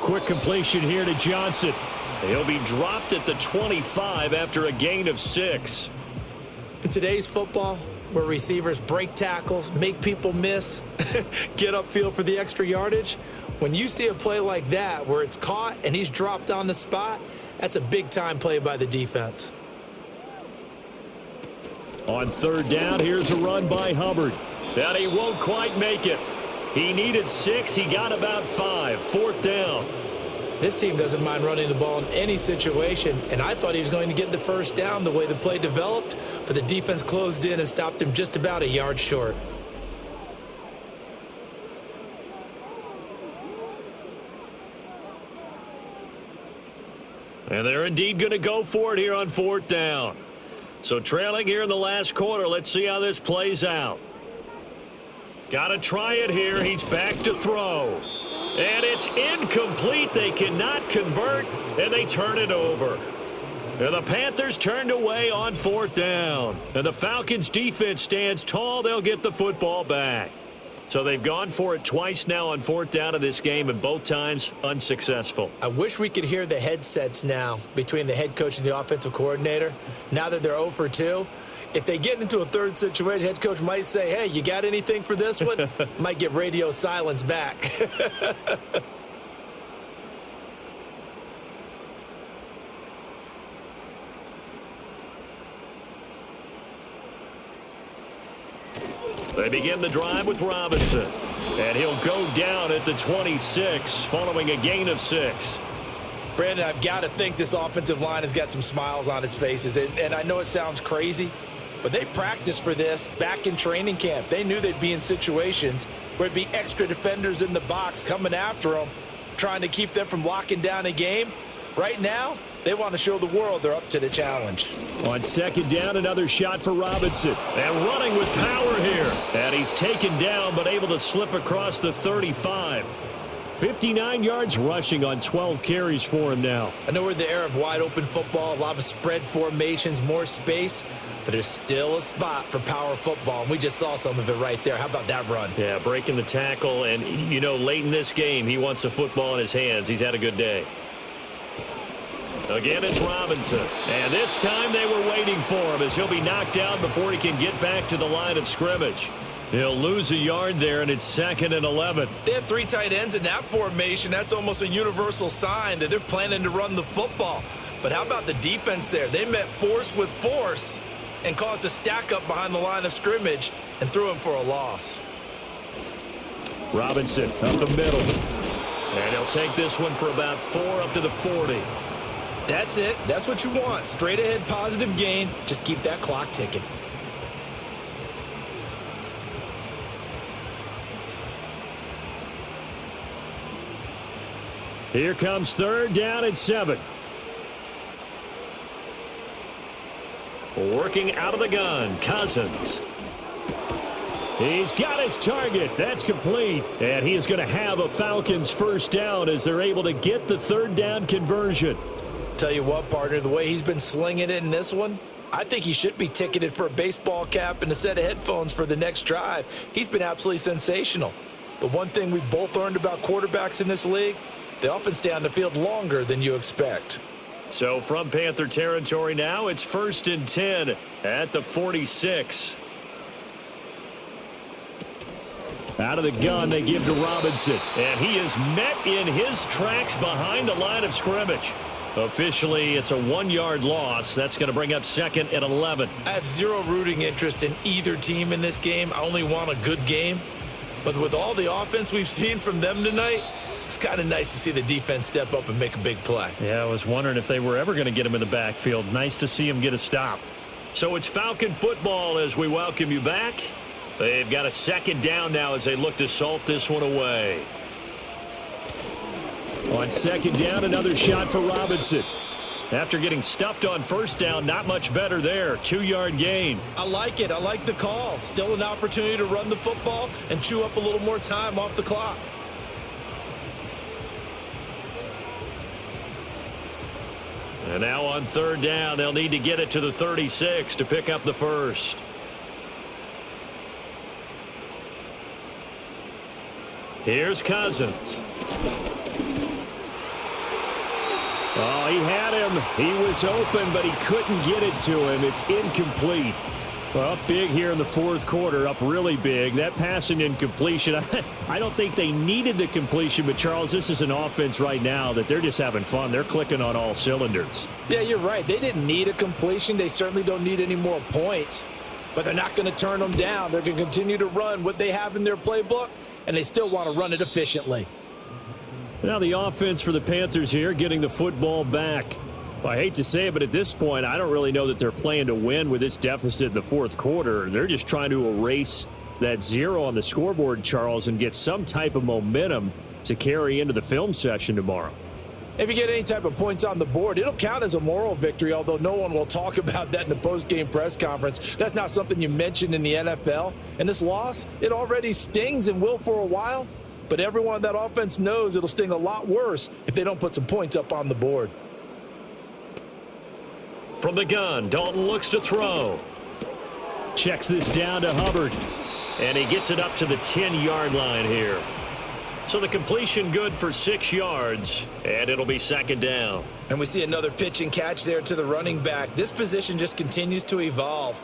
Quick completion here to Johnson. He'll be dropped at the 25 after a gain of 6. In today's football, where receivers break tackles, make people miss, get upfield for the extra yardage, when you see a play like that where it's caught and he's dropped on the spot, that's a big-time play by the defense. On 3rd down, here's a run by Hubbard. And he won't quite make it. He needed 6. He got about 5. 4th down. This team doesn't mind running the ball in any situation, and I thought he was going to get the first down the way the play developed, but the defense closed in and stopped him just about a yard short. And they're indeed going to go for it here on 4th down. So trailing here in the last quarter, let's see how this plays out. Got to try it here. He's back to throw. And it's incomplete. They cannot convert, and they turn it over. And the Panthers turned away on 4th down. And the Falcons defense stands tall. They'll get the football back. So they've gone for it twice now on 4th down in this game, and both times unsuccessful. I wish we could hear the headsets now between the head coach and the offensive coordinator. Now that they're 0 for 2, if they get into a third situation, head coach might say, hey, you got anything for this one? Might get radio silence back. They begin the drive with Robinson. And he'll go down at the 26 following a gain of 6. Brandon, I've got to think this offensive line has got some smiles on its faces. And I know it sounds crazy, but they practiced for this back in training camp. They knew they'd be in situations where it'd be extra defenders in the box coming after them, trying to keep them from locking down a game. Right now, they want to show the world they're up to the challenge. On second down, another shot for Robinson. And running with power here. And he's taken down but able to slip across the 35. 59 yards rushing on 12 carries for him now. I know we're in the era of wide open football, a lot of spread formations, more space, but there's still a spot for power football, and we just saw some of it right there. How about that run? Yeah, breaking the tackle, and, you know, late in this game, he wants the football in his hands. He's had a good day. Again, it's Robinson. And this time they were waiting for him as he'll be knocked down before he can get back to the line of scrimmage. He'll lose a yard there, and it's 2nd and 11. They have 3 tight ends in that formation. That's almost a universal sign that they're planning to run the football. But how about the defense there? They met force with force and caused a stack up behind the line of scrimmage and threw him for a loss. Robinson up the middle. And he'll take this one for about 4 up to the 40. That's it. That's what you want. Straight ahead positive gain. Just keep that clock ticking. Here comes 3rd down and 7. Working out of the gun, Cousins. He's got his target. That's complete. And he is going to have a Falcons first down as they're able to get the 3rd down conversion. Tell you what, partner, the way he's been slinging it in this one, I think he should be ticketed for a baseball cap and a set of headphones for the next drive. He's been absolutely sensational. But one thing we've both learned about quarterbacks in this league, they often stay on the field longer than you expect. So from Panther territory now, it's 1st and 10 at the 46. Out of the gun, they give to Robinson. And he is met in his tracks behind the line of scrimmage. Officially, it's a 1-yard loss. That's going to bring up 2nd and 11. I have zero rooting interest in either team in this game. I only want a good game. But with all the offense we've seen from them tonight, it's kind of nice to see the defense step up and make a big play. Yeah, I was wondering if they were ever going to get him in the backfield. Nice to see him get a stop. So it's Falcon football as we welcome you back. They've got a 2nd down now as they look to salt this one away. On 2nd down, another shot for Robinson. After getting stuffed on 1st down, not much better there. 2-yard gain. I like it. I like the call. Still an opportunity to run the football and chew up a little more time off the clock. And now on 3rd down, they'll need to get it to the 36 to pick up the first. Here's Cousins. Oh, he had him. He was open, but he couldn't get it to him. It's incomplete. Well, up big here in the 4th quarter, up really big. That passing incompletion, I don't think they needed the completion, but, Charles, this is an offense right now that they're just having fun. They're clicking on all cylinders. Yeah, you're right. They didn't need a completion. They certainly don't need any more points, but they're not going to turn them down. They're going to continue to run what they have in their playbook, and they still want to run it efficiently. Now the offense for the Panthers here, getting the football back. Well, I hate to say it, but at this point, I don't really know that they're playing to win with this deficit in the 4th quarter. They're just trying to erase that 0 on the scoreboard, Charles, and get some type of momentum to carry into the film session tomorrow. If you get any type of points on the board, it'll count as a moral victory, although no one will talk about that in the post-game press conference. That's not something you mentioned in the NFL. And this loss, it already stings and will for a while. But everyone on that offense knows it'll sting a lot worse if they don't put some points up on the board. From the gun, Dalton looks to throw. Checks this down to Hubbard. And he gets it up to the 10-yard line here. So the completion good for 6 yards, and it'll be 2nd down. And we see another pitch and catch there to the running back. This position just continues to evolve.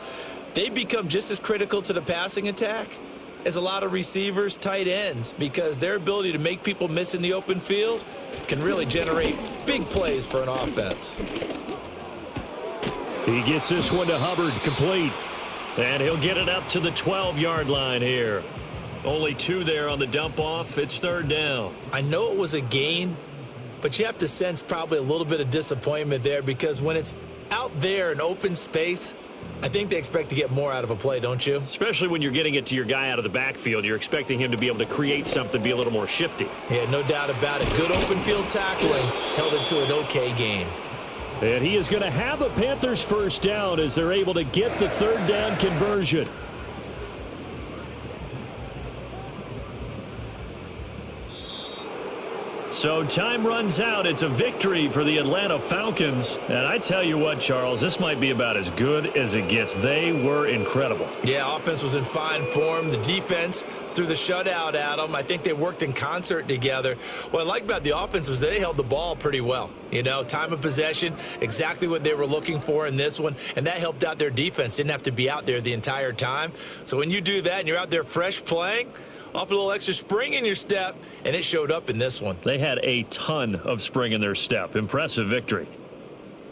They become just as critical to the passing attack as a lot of receivers, tight ends, because their ability to make people miss in the open field can really generate big plays for an offense. He gets this one to Hubbard, complete. And he'll get it up to the 12-yard line here. Only 2 there on the dump-off. It's 3rd down. I know it was a gain, but you have to sense probably a little bit of disappointment there because when it's out there in open space, I think they expect to get more out of a play, don't you? Especially when you're getting it to your guy out of the backfield. You're expecting him to be able to create something, be a little more shifty. Yeah, no doubt about it. Good open field tackling held it to an okay gain. And he is going to have a Panthers first down as they're able to get the 3rd down conversion. So time runs out. It's a victory for the Atlanta Falcons. And I tell you what, Charles, this might be about as good as it gets. They were incredible. Yeah, offense was in fine form. The defense threw the shutout at them. I think they worked in concert together. What I like about the offense was they held the ball pretty well. You know, time of possession, exactly what they were looking for in this one. And that helped out their defense. Didn't have to be out there the entire time. So when you do that and you're out there fresh playing, off a little extra spring in your step, and it showed up in this one. They had a ton of spring in their step. Impressive victory.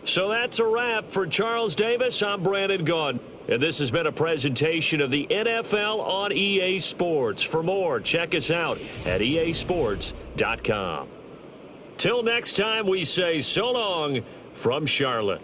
So that's a wrap for Charles Davis. I'm Brandon Gaudin, and this has been a presentation of the NFL on EA Sports. For more, check us out at easports.com. Till next time, we say so long from Charlotte.